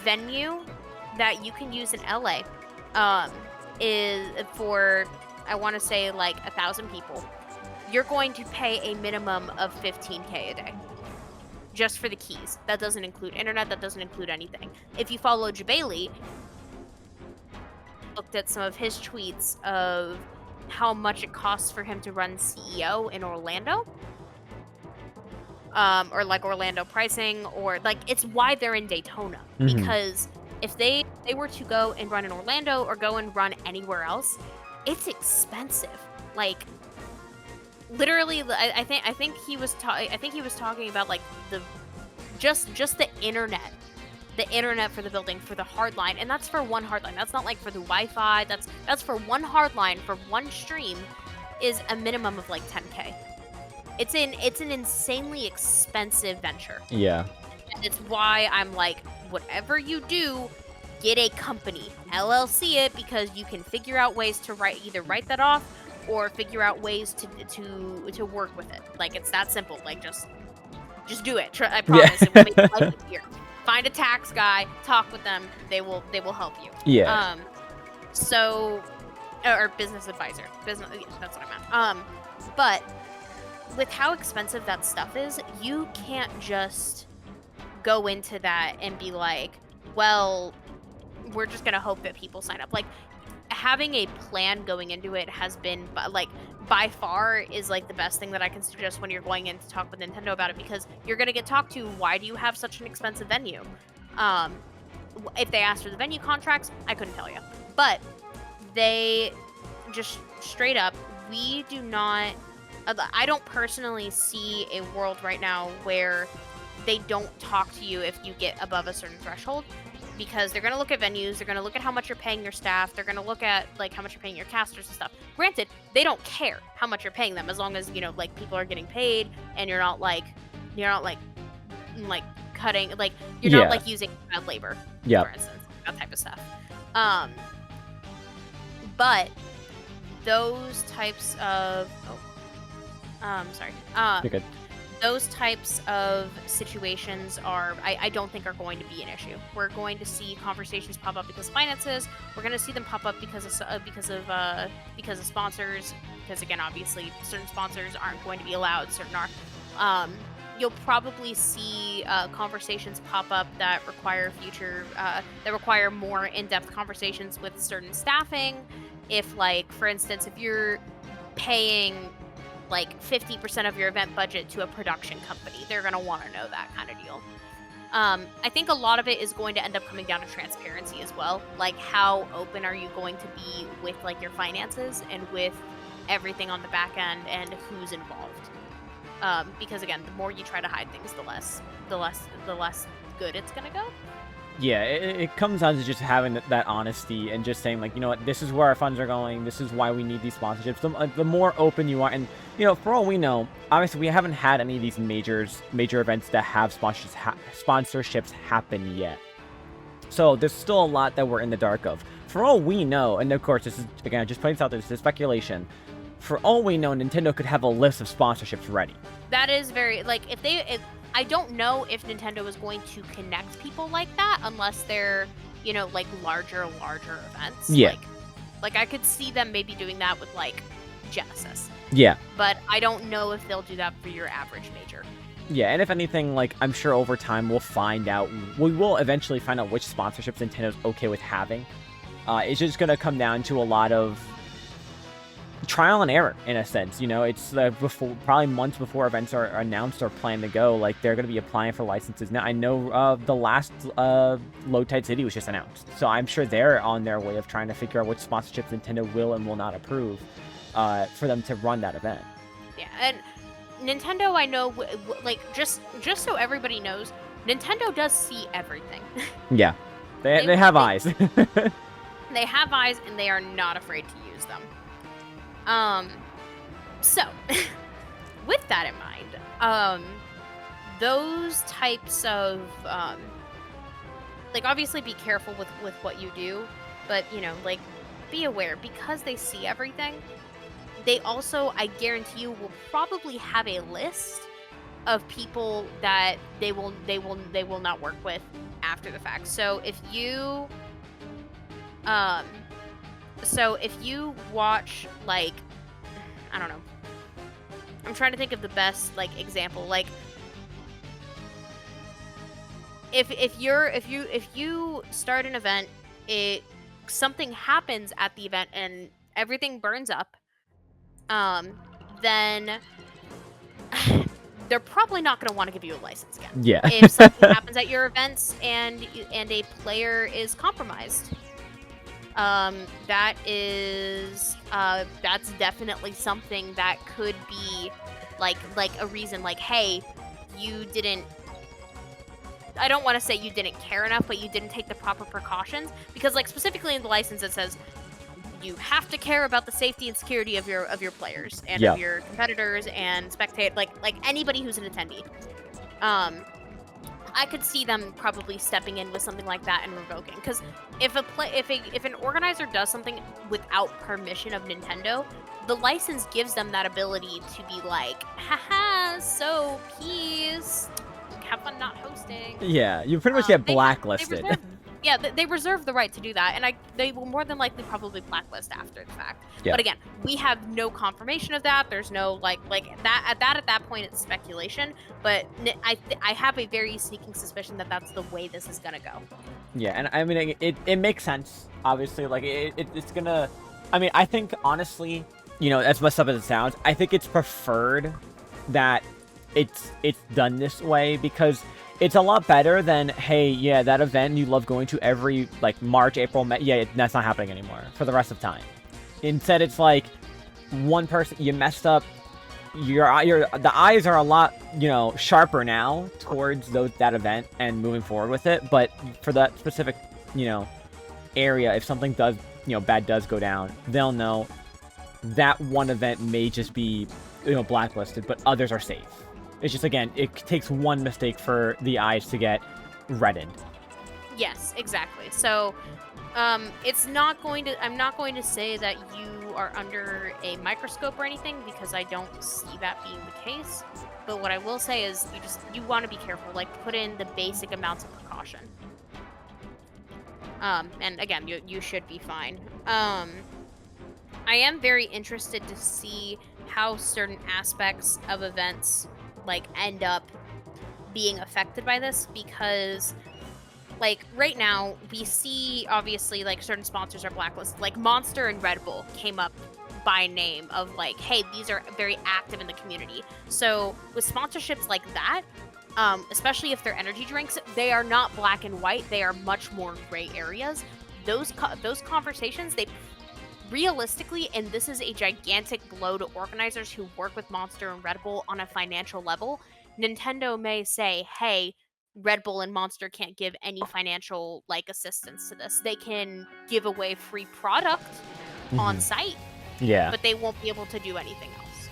venue that you can use in LA is for, I want to say, like 1,000 people. You're going to pay a minimum of $15K a day just for the keys. That doesn't include internet, that doesn't include anything. If you follow Jabali, looked at some of his tweets of how much it costs for him to run CEO in Orlando, or like Orlando pricing, or like, it's why they're in Daytona. Because if they were to go and run in Orlando or go and run anywhere else, it's expensive. Like, literally, I think he was talking about, like, the just the internet for the building, for the hard line, and that's for one hard line. That's not like for the Wi-Fi. That's for one hard line for one stream, is a minimum of like 10K. It's an insanely expensive venture. Yeah. And it's why I'm like, whatever you do, get a company, LLC it, because you can figure out ways to either write that off or figure out ways to work with it. Like, it's that simple. Like, just do it. I promise. It will make your life easier. Find a tax guy, talk with them. They will help you. Yeah. Or business advisor. That's what I meant. But with how expensive that stuff is, you can't just go into that and be like, well, we're just gonna hope that people sign up. Like, having a plan going into it has been, like, by far is like the best thing that I can suggest when you're going in to talk with Nintendo about it, because you're gonna get talked to. Why do you have such an expensive venue? If they asked for the venue contracts, I couldn't tell you. But they just straight up, we do not. I don't personally see a world right now where they don't talk to you if you get above a certain threshold, because they're going to look at venues, they're going to look at how much you're paying your staff, they're going to look at, like, how much you're paying your casters and stuff. Granted, they don't care how much you're paying them, as long as, you know, like, people are getting paid and you're not cutting, like, you're not, like, using child labor, for instance, that type of stuff. But those types of, You're good. those types of situations are, I don't think are going to be an issue. We're going to see conversations pop up because of finances. We're going to see them pop up because of sponsors. Because, again, obviously, certain sponsors aren't going to be allowed. Certain are. You'll probably see conversations pop up that require more in-depth conversations with certain staffing. If, like, for instance, if you're paying like 50% of your event budget to a production company, they're going to want to know that kind of deal. I think a lot of it is going to end up coming down to transparency as well. Like, how open are you going to be with, like, your finances and with everything on the back end and who's involved? Because, again, the more you try to hide things, the less good it's going to go. Yeah, it comes down to just having that honesty and just saying, like, you know what, this is where our funds are going, this is why we need these sponsorships. The more open you are, and, you know, for all we know, obviously we haven't had any of these major events that have sponsorships happen yet. So there's still a lot that we're in the dark of. For all we know, and of course this is, again, just putting this out there, this is speculation. For all we know, Nintendo could have a list of sponsorships ready. That is very, like, if I don't know if Nintendo is going to connect people like that unless they're, you know, like, larger events. Yeah. Like I could see them maybe doing that with, like, Genesis. Yeah. But I don't know if they'll do that for your average major. Yeah, and if anything, like, I'm sure over time we'll find out. We will eventually find out which sponsorships Nintendo's okay with having. It's just going to come down to a lot of trial and error in a sense. It's before, probably months before events are announced or planned to go. Like, they're going to be applying for licenses now. I know the last Low Tide City was just announced, so I'm sure they're on their way of trying to figure out what sponsorships Nintendo will and will not approve for them to run that event. Yeah, and Nintendo, I know, like, just so everybody knows, Nintendo does see everything. Yeah, they have eyes. They have eyes, and they are not afraid to use them. So, with that in mind, those types of, like, obviously be careful with what you do, but, like, be aware, because they see everything, they also, I guarantee you, will probably have a list of people that they will not work with after the fact. So if you watch, like, I don't know, I'm trying to think of the best, like, example. Like, if you start an event, something happens at the event and everything burns up, then they're probably not going to want to give you a license again. Yeah. If something happens at your events and a player is compromised, that's definitely something that could be like a reason, like, hey, you didn't, I don't want to say you didn't care enough, but you didn't take the proper precautions, because, like, specifically in the license it says you have to care about the safety and security of your players and of your competitors and spectate, like anybody who's an attendee. I could see them probably stepping in with something like that and revoking, because if an organizer does something without permission of Nintendo, the license gives them that ability to be like, haha, so peace, have fun not hosting. Yeah, you pretty much get blacklisted. They reserve the right to do that, and they will more than likely probably blacklist after the fact. Yeah. But again, we have no confirmation of that. There's no like that at that point it's speculation. But I have a very sneaking suspicion that that's the way this is gonna go. Yeah, and I mean it makes sense. Obviously, like it's gonna. I mean, I think honestly, as messed up as it sounds, I think it's preferred that it's done this way, because it's a lot better than, hey, yeah, that event you love going to every, like, March, April, May, yeah, that's not happening anymore for the rest of time. Instead, it's like, one person, you messed up, the eyes are a lot, sharper now towards that event and moving forward with it, but for that specific, area, if something does, bad does go down, they'll know that one event may just be, blacklisted, but others are safe. It's just, again, it takes one mistake for the eyes to get reddened. Yes, exactly. So, it's not going to. I'm not going to say that you are under a microscope or anything, because I don't see that being the case. But what I will say is, you want to be careful. Like, put in the basic amounts of precaution. And again, you should be fine. I am very interested to see how certain aspects of events, like, end up being affected by this, because, like, right now we see, obviously, like, certain sponsors are blacklisted. Like, Monster and Red Bull came up by name of, like, hey, these are very active in the community. So with sponsorships like that, especially if they're energy drinks, they are not black and white, they are much more gray areas. Those conversations, they realistically, and this is a gigantic blow to organizers who work with Monster and Red Bull on a financial level, Nintendo may say, hey, Red Bull and Monster can't give any financial, like, assistance to this. They can give away free product on site, but they won't be able to do anything else.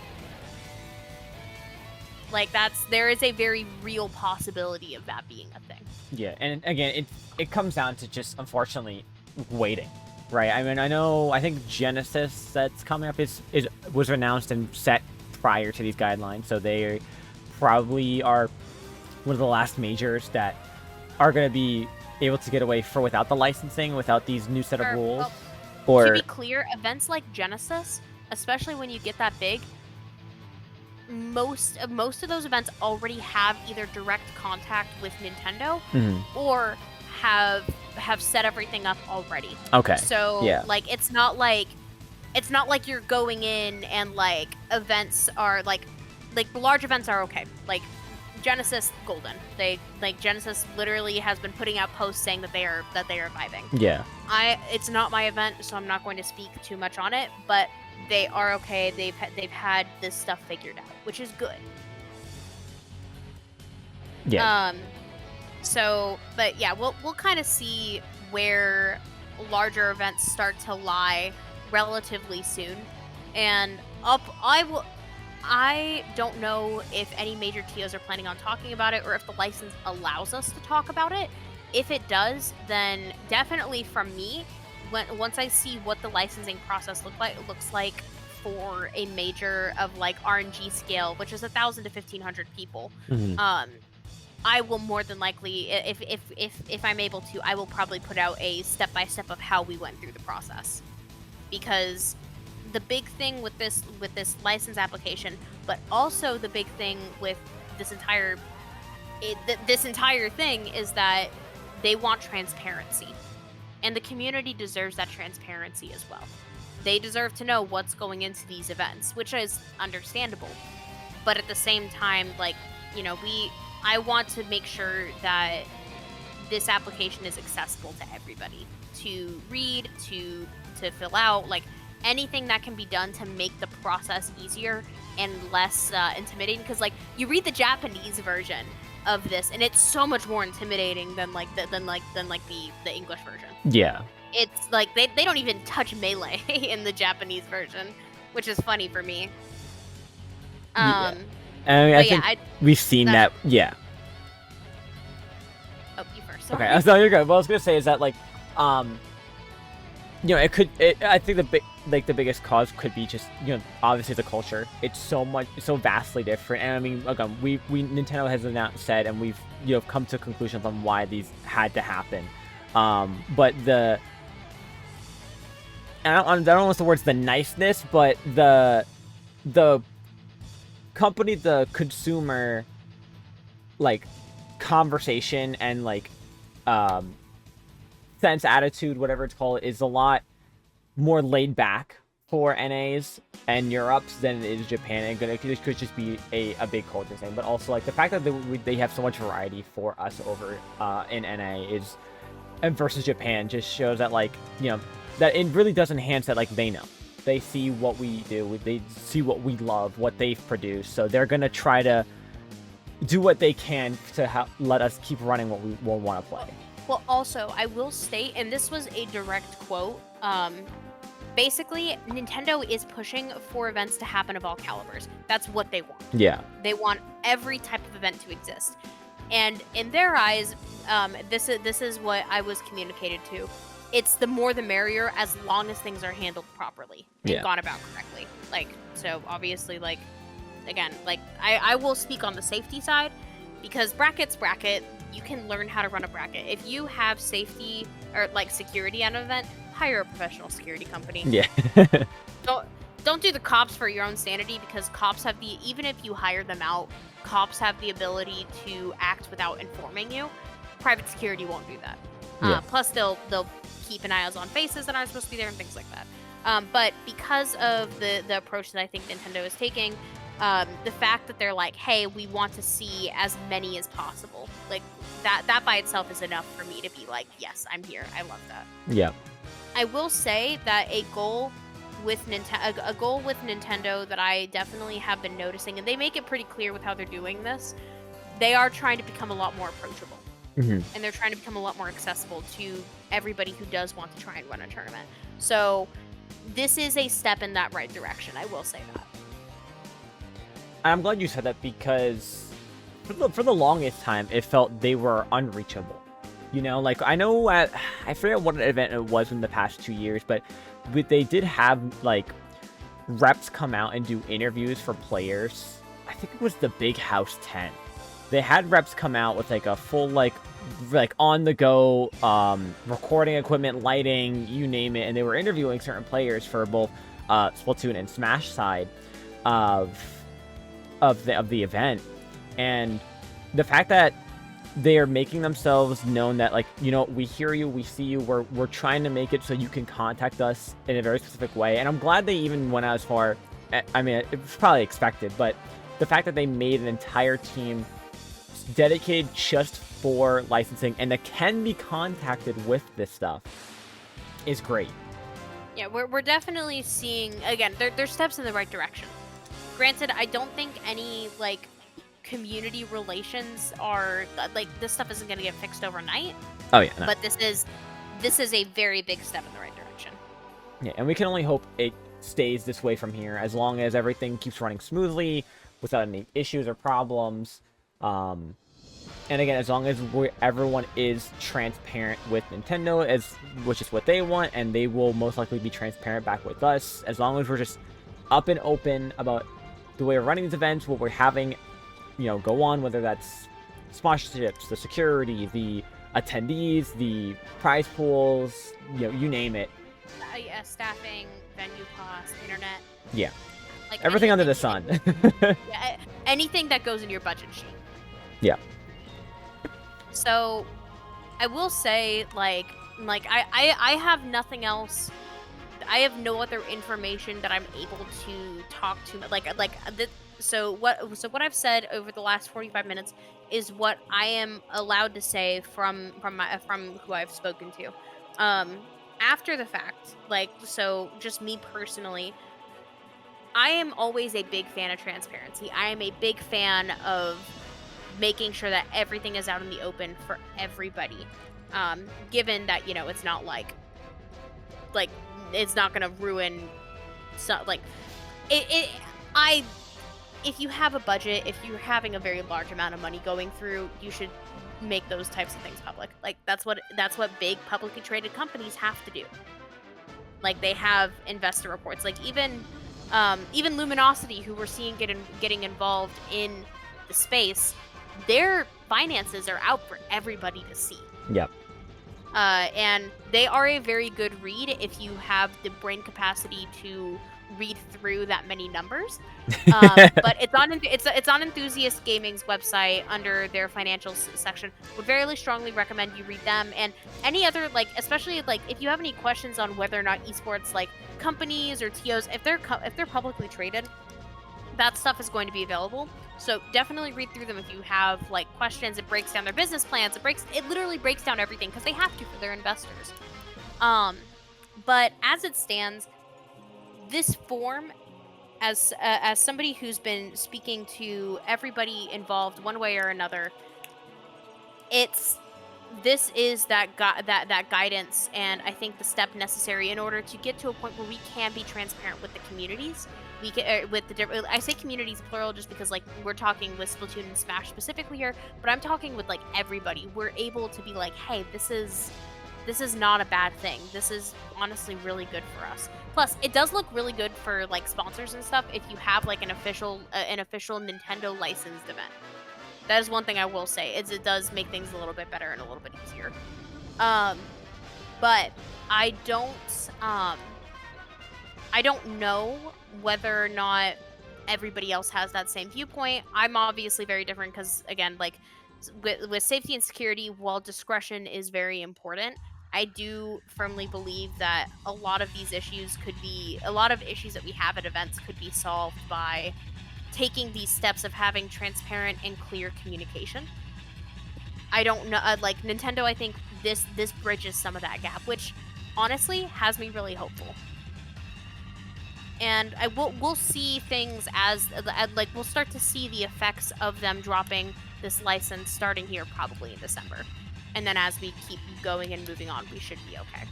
Like, there is a very real possibility of that being a thing. Yeah, and again, it comes down to just, unfortunately, waiting. Right, I mean, I think Genesis that's coming up was announced and set prior to these guidelines, so they probably are one of the last majors that are going to be able to get away without the licensing, without these new set of rules. To be clear, events like Genesis, especially when you get that big, most of those events already have either direct contact with Nintendo or have set everything up already. Okay. So, like, it's not like it's not like you're going in and like events are like large events are okay. Like Genesis Golden, Genesis literally has been putting out posts saying that they are vibing. Yeah. It's not my event, so I'm not going to speak too much on it, but they are okay. They've had this stuff figured out, which is good. Yeah. So, but yeah, we'll kind of see where larger events start to lie relatively soon, and I don't know if any major TOs are planning on talking about it or if the license allows us to talk about it. If it does, then definitely from me, once I see what the licensing process looks like for a major of like RNG scale, which is 1,000 to 1,500 people, I will more than likely, if I'm able to, I will probably put out a step-by-step of how we went through the process. Because the big thing with this license application, but also the big thing with this entire thing is that they want transparency. And the community deserves that transparency as well. They deserve to know what's going into these events, which is understandable. But at the same time, like, you know, I want to make sure that this application is accessible to everybody to read, to fill out, like anything that can be done to make the process easier and less intimidating. Because like you read the Japanese version of this, and it's so much more intimidating than the English version. Yeah. It's like they don't even touch melee in the Japanese version, which is funny for me. Yeah. I think we've seen that. Yeah. Oh, you first. Sorry. Okay, so you're good. What I was gonna say is that like, you know, I think the biggest cause could be just, you know, obviously the culture. It's so vastly different. And I mean, again, Nintendo has said, and we've, you know, come to conclusions on why these had to happen. But I don't know what's the words, the niceness, but the company, the consumer, like, conversation and like sense, attitude, whatever it's called, is a lot more laid back for NAs and Europes than it is Japan, and it could just be a big culture thing. But also like the fact that they have so much variety for us over in NA and versus Japan just shows that, like, you know, that it really does enhance that, like, they know. They see what we do, they see what we love, what they've produced, so they're gonna try to do what they can to let us keep running what we will want to play. Well, also, I will state, and this was a direct quote, basically, Nintendo is pushing for events to happen of all calibers. That's what they want. Yeah. They want every type of event to exist. And in their eyes, this is what I was communicated to. It's the more the merrier, as long as things are handled properly and gone about correctly. Like, so obviously, like, again, like, I will speak on the safety side, because bracket, you can learn how to run a bracket. If you have safety or like security at an event, hire a professional security company. Yeah. Don't do the cops for your own sanity, because cops have even if you hire them out, cops have the ability to act without informing you. Private security won't do that. Yeah. Plus they'll keep an eye on faces that aren't supposed to be there and things like that. But because of the approach that I think Nintendo is taking, the fact that they're like, hey, we want to see as many as possible, like that by itself is enough for me to be like, yes, I'm here. I love that. Yeah. I will say that a goal with Nintendo that I definitely have been noticing, and they make it pretty clear with how they're doing this, they are trying to become a lot more approachable. Mm-hmm. And they're trying to become a lot more accessible to everybody who does want to try and run a tournament. So this is a step in that right direction. I will say that. I'm glad you said that, because for the longest time, it felt they were unreachable. You know, like, I know I forget what event it was in the past 2 years, but they did have, like, reps come out and do interviews for players. I think it was the Big House 10. They had reps come out with, like, a full, like on-the-go recording equipment, lighting, you name it, and they were interviewing certain players for both Splatoon and Smash side of the event. And the fact that they are making themselves known that, like, you know, we hear you, we see you, we're trying to make it so you can contact us in a very specific way. And I'm glad they even went as far. I mean, it was probably expected, but the fact that they made an entire team dedicated just for licensing and that can be contacted with this stuff is great. Yeah, we're definitely seeing, again, there's steps in the right direction. Granted, I don't think any, like, community relations are, like, this stuff isn't going to get fixed overnight. Oh, yeah. No. But this is a very big step in the right direction. Yeah, and we can only hope it stays this way from here, as long as everything keeps running smoothly, without any issues or problems. And again, as long as everyone is transparent with Nintendo, which is what they want, and they will most likely be transparent back with us, as long as we're just up and open about the way we're running these events, what we're having, you know, go on, whether that's sponsorships, the security, the attendees, the prize pools, you know, you name it. Yeah, staffing, venue costs, internet. Yeah. Like everything under the sun. Yeah, anything that goes in your budget sheet. Yeah. So, I will say, like I have nothing else. I have no other information that I'm able to talk to. So what I've said over the last 45 minutes is what I am allowed to say from who I've spoken to. After the fact, like, so just me personally, I am always a big fan of transparency. I am a big fan of making sure that everything is out in the open for everybody. Given that, you know, it's not like it's not gonna ruin if you have a budget, if you're having a very large amount of money going through, you should make those types of things public. Like, that's what big publicly traded companies have to do. Like, they have investor reports. Like, even Luminosity, who we're seeing getting involved in the space, their finances are out for everybody to see. Yep. And they are a very good read if you have the brain capacity to read through that many numbers. But it's on Enthusiast Gaming's website under their financials section. Would very strongly recommend you read them, and any other, like, especially like if you have any questions on whether or not esports, like, companies or TOs, if they're publicly traded, that stuff is going to be available. So definitely read through them if you have, like, questions. It breaks down their business plans. It literally breaks down everything because they have to for their investors. But as it stands, this form, as somebody who's been speaking to everybody involved one way or another, this is that guidance, and I think the step necessary in order to get to a point where we can be transparent with the communities. We can, with the different, I say communities plural just because, like, we're talking with Splatoon and Smash specifically here, but I'm talking with, like, everybody. We're able to be like, hey, this is not a bad thing. This is honestly really good for us. Plus, it does look really good for, like, sponsors and stuff if you have, like, an official Nintendo licensed event. That is one thing I will say, is it does make things a little bit better and a little bit easier. But I don't know whether or not everybody else has that same viewpoint. I'm obviously very different because, again, like, with safety and security, while discretion is very important, I do firmly believe that a lot of issues that we have at events could be solved by taking these steps of having transparent and clear communication. I don't know, like, Nintendo, I think this bridges some of that gap, which honestly has me really hopeful. And we'll see things as like, we'll start to see the effects of them dropping this license starting here probably in December. And then as we keep going and moving on, we should be okay.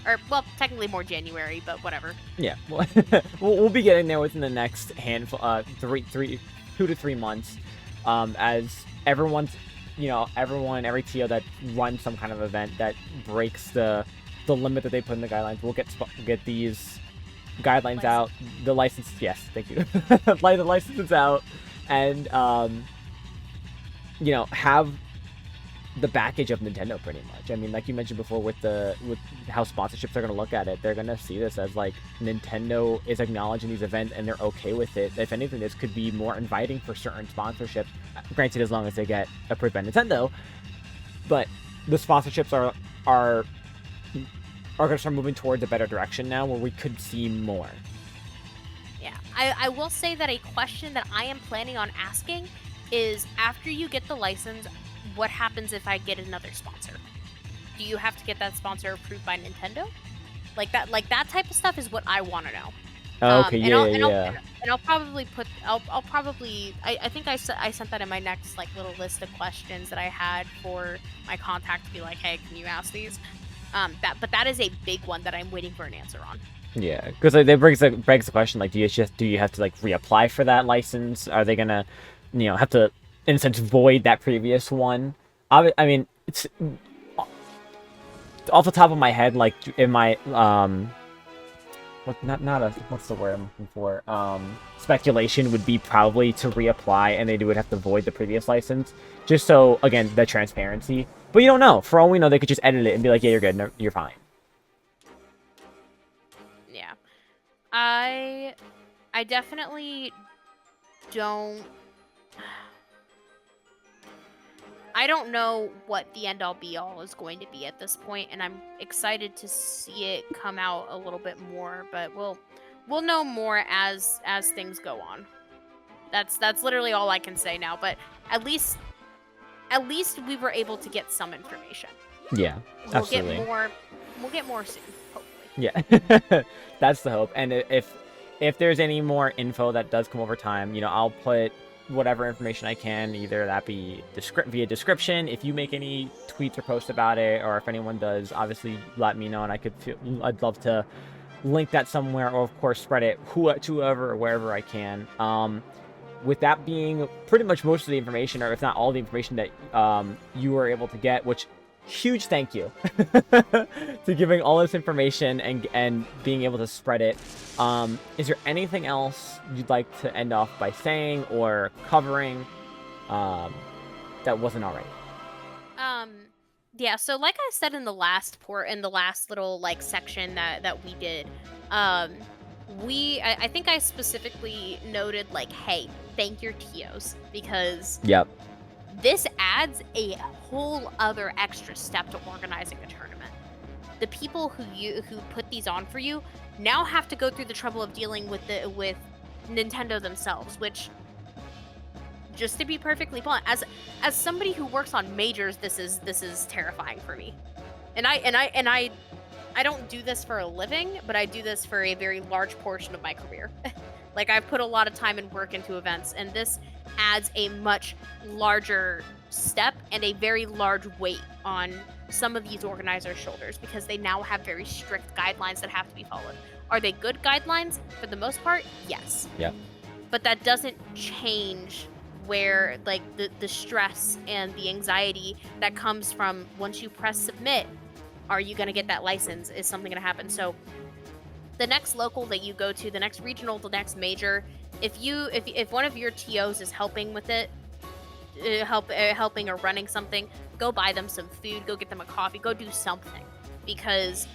Or, well, technically more January, but whatever. Yeah, we'll be getting there within the next handful, 2 to 3 months, as every TO that runs some kind of event that breaks the limit that they put in the guidelines will get these guidelines out. The license, yes, thank you. The license is out, and have the package of Nintendo pretty much. I mean, like you mentioned before with how sponsorships are going to look at it, they're going to see this as like Nintendo is acknowledging these events and they're okay with it. If anything, this could be more inviting for certain sponsorships, granted as long as they get approved by Nintendo. But the sponsorships are going to start moving towards a better direction now where we could see more. Yeah, I will say that a question that I am planning on asking is, after you get the license, what happens if I get another sponsor? Do you have to get that sponsor approved by Nintendo? Like that type of stuff is what I want to know. Okay, And I'll probably put, I think I sent that in my next like little list of questions that I had for my contact to be like, hey, can you ask these? But that is a big one that I'm waiting for an answer on. Yeah, because like, that begs the question, like, do you have to like reapply for that license? Are they gonna, have to, in a sense, void that previous one? I mean, it's off the top of my head, like, in my what's the word I'm looking for? Speculation would be probably to reapply, and they would have to void the previous license, just so, again, the transparency. But you don't know. For all we know, they could just edit it and be like, yeah, you're good, no, you're fine. Yeah, I definitely don't. I don't know what the end-all be-all is going to be at this point, and I'm excited to see it come out a little bit more. But we'll know more as things go on. That's literally all I can say now. But at least we were able to get some information. Yeah, absolutely. We'll get more soon, hopefully. Yeah, that's the hope. And if there's any more info that does come over time, I'll put whatever information I can, either that be via description, if you make any tweets or posts about it, or if anyone does, obviously let me know, and I'd love to link that somewhere, or of course spread it to whoever or wherever I can. With that being pretty much most of the information, or if not all the information that you were able to get, which huge thank you to giving all this information and being able to spread it. Is there anything else you'd like to end off by saying or covering that wasn't already? Yeah, so like I said in the last little like section that we did, I think I specifically noted like, hey, thank your TOs, because yep, this adds a whole other extra step to organizing a tournament. The people who put these on for you now have to go through the trouble of dealing with Nintendo themselves, which, just to be perfectly blunt, as somebody who works on majors, this is terrifying for me. And I don't do this for a living, but I do this for a very large portion of my career. Like, I've put a lot of time and work into events, and this adds a much larger step and a very large weight on some of these organizers' shoulders, because they now have very strict guidelines that have to be followed. Are they good guidelines? For the most part, yes. Yeah. But that doesn't change where, like, the stress and the anxiety that comes from once you press submit, are you going to get that license? Is something going to happen? So the next local that you go to, the next regional, the next major, if one of your TOs is helping with it, helping or running something, go buy them some food, go get them a coffee, go do something, because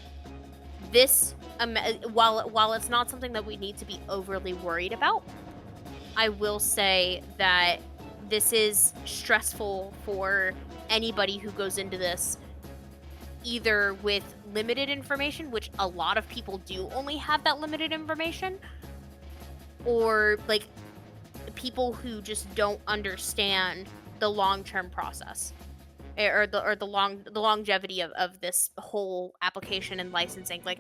this, while it's not something that we need to be overly worried about, I will say that this is stressful for anybody who goes into this either with limited information, which a lot of people do only have that limited information, or like people who just don't understand the long-term process or the longevity of this whole application and licensing. Like,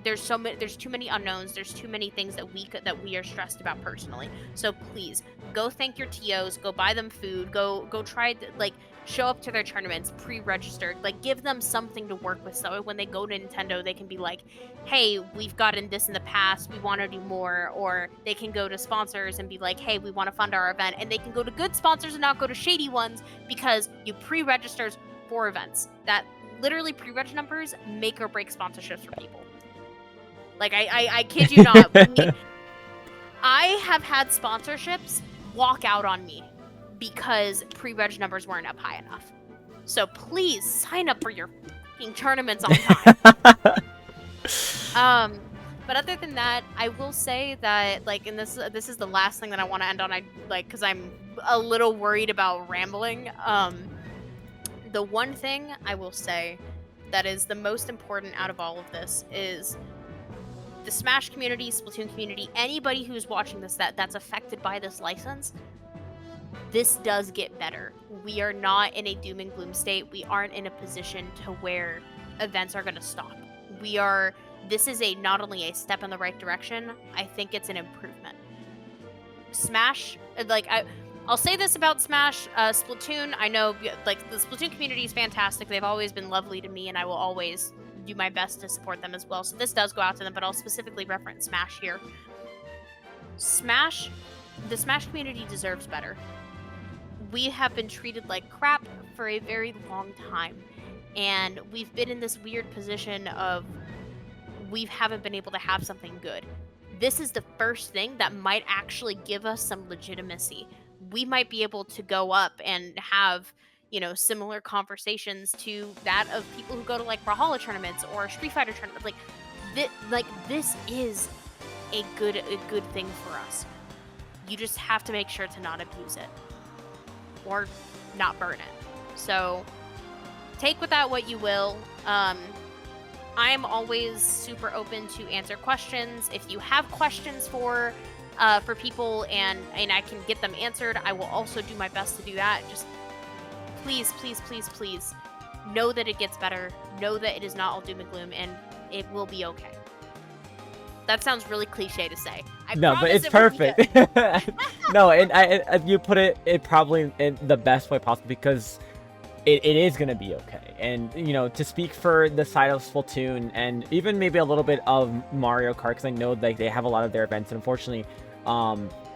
there's too many unknowns, there's too many things that we are stressed about personally. So please go thank your TOs, go buy them food, go try like show up to their tournaments pre-registered, like give them something to work with, so when they go to Nintendo they can be like, hey, we've gotten this in the past, we want to do more. Or they can go to sponsors and be like, hey, we want to fund our event, and they can go to good sponsors and not go to shady ones, because you pre-registers for events. That literally, pre-reg numbers make or break sponsorships for people. Like, I kid you not. I have had sponsorships walk out on me because pre-reg numbers weren't up high enough. So please sign up for your fucking tournaments on time. But other than that, I will say that, like, and this is the last thing that I want to end on. I like, because I'm a little worried about rambling. The one thing I will say that is the most important out of all of this is the Smash community, Splatoon community, anybody who's watching this that's affected by this license. This does get better. We are not in a doom and gloom state. We aren't in a position to where events are going to stop. This is not only a step in the right direction, I think it's an improvement. Smash, like, I'll say this about Smash, Splatoon, I know, like, the Splatoon community is fantastic. They've always been lovely to me, and I will always do my best to support them as well. So this does go out to them, but I'll specifically reference Smash here. The Smash community deserves better. We have been treated like crap for a very long time, and we've been in this weird position of we haven't been able to have something good. This is the first thing that might actually give us some legitimacy. We might be able to go up and have, similar conversations to that of people who go to, like, Brawlhalla tournaments or Street Fighter tournaments. This is a good thing for us. You just have to make sure to not abuse it or not burn it. So take with that what you will. I am always super open to answer questions. If you have questions for people and I can get them answered, I will also do my best to do that. Just please, please, please, please know that it gets better. Know that it is not all doom and gloom, and it will be okay. That sounds really cliche to say. No, but it's perfect. No, and you put it probably in the best way possible, because it is going to be okay. And, to speak for the side of Splatoon and even maybe a little bit of Mario Kart, because I know like they have a lot of their events, and unfortunately,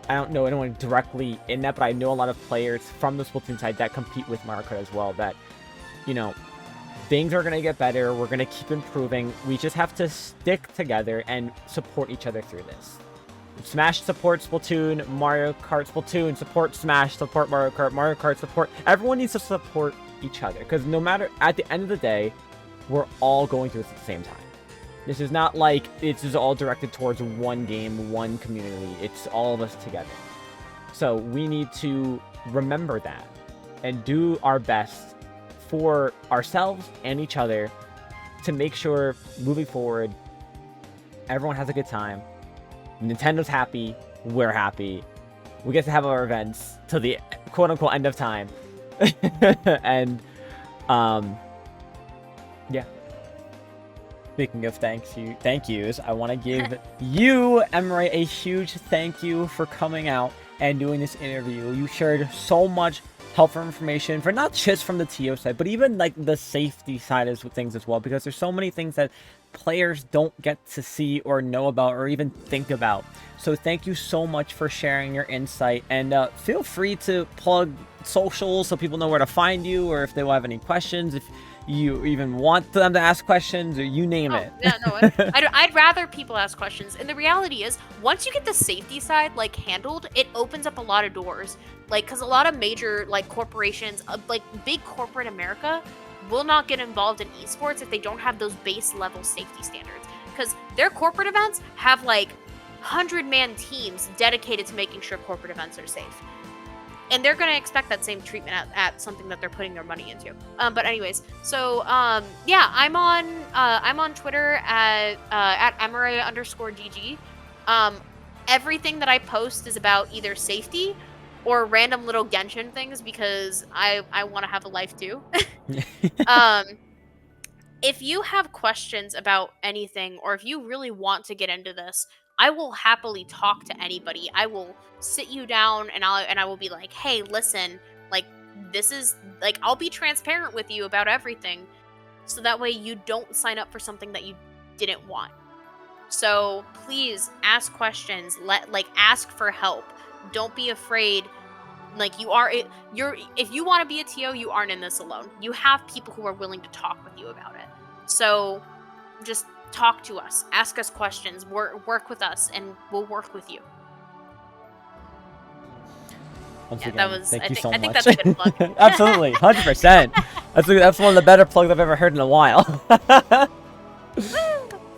I don't know anyone directly in that, but I know a lot of players from the Splatoon side that compete with Mario Kart as well, that, things are going to get better. We're going to keep improving. We just have to stick together and support each other through this. Smash supports Splatoon, Mario Kart Splatoon support Smash, support Mario Kart support. Everyone needs to support each other, because no matter, at the end of the day, we're all going through this at the same time. This is not like it's just all directed towards one game, one community. It's all of us together. So we need to remember that and do our best for ourselves and each other to make sure moving forward everyone has a good time. Nintendo's happy, we're happy, we get to have our events till the quote-unquote end of time. And yeah, speaking of thank yous, I want to give you, Emerae, a huge thank you for coming out and doing this interview. You shared so much helpful information for not just from the TO side, but even like the safety side of things as well, because there's so many things that players don't get to see or know about or even think about. So thank you so much for sharing your insight, and feel free to plug socials so people know where to find you, or if they will have any questions, if you even want them to ask questions, or you name it. Yeah, no, I'd rather people ask questions. And the reality is, once you get the safety side like handled, it opens up a lot of doors. Like, because a lot of major like corporations, like big corporate America, will not get involved in esports if they don't have those base level safety standards. Because their corporate events have like 100-man teams dedicated to making sure corporate events are safe. And they're going to expect that same treatment at something that they're putting their money into. But anyways, so yeah, I'm on Twitter at Emerae_GG. Everything that I post is about either safety or random little Genshin things, because I want to have a life too. If you have questions about anything, or if you really want to get into this, I will happily talk to anybody. I will sit you down and I will be like, hey, listen, like, this is, like, I'll be transparent with you about everything, so that way you don't sign up for something that you didn't want. So please ask questions, ask for help. Don't be afraid. Like, if you want to be a TO, you aren't in this alone. You have people who are willing to talk with you about it. So just talk to us, ask us questions, work with us, and we'll work with you. Once Yeah, again, that was. thank I you think. so I think much. that's a good plug. Absolutely, 100%. That's one of the better plugs I've ever heard in a while.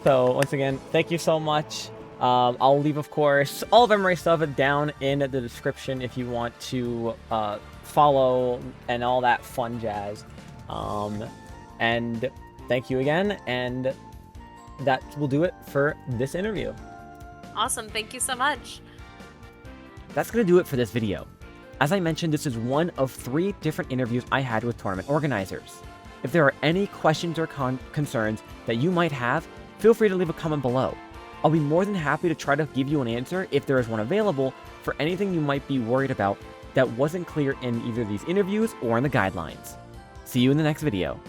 So once again, thank you so much. I'll leave, of course, all of Emerae stuff down in the description if you want to follow and all that fun jazz. And thank you again, and that will do it for this interview. Awesome. Thank you so much. That's going to do it for this video. As I mentioned, this is one of 3 different interviews I had with tournament organizers. If there are any questions or concerns that you might have, feel free to leave a comment below. I'll be more than happy to try to give you an answer if there is one available for anything you might be worried about that wasn't clear in either these interviews or in the guidelines. See you in the next video.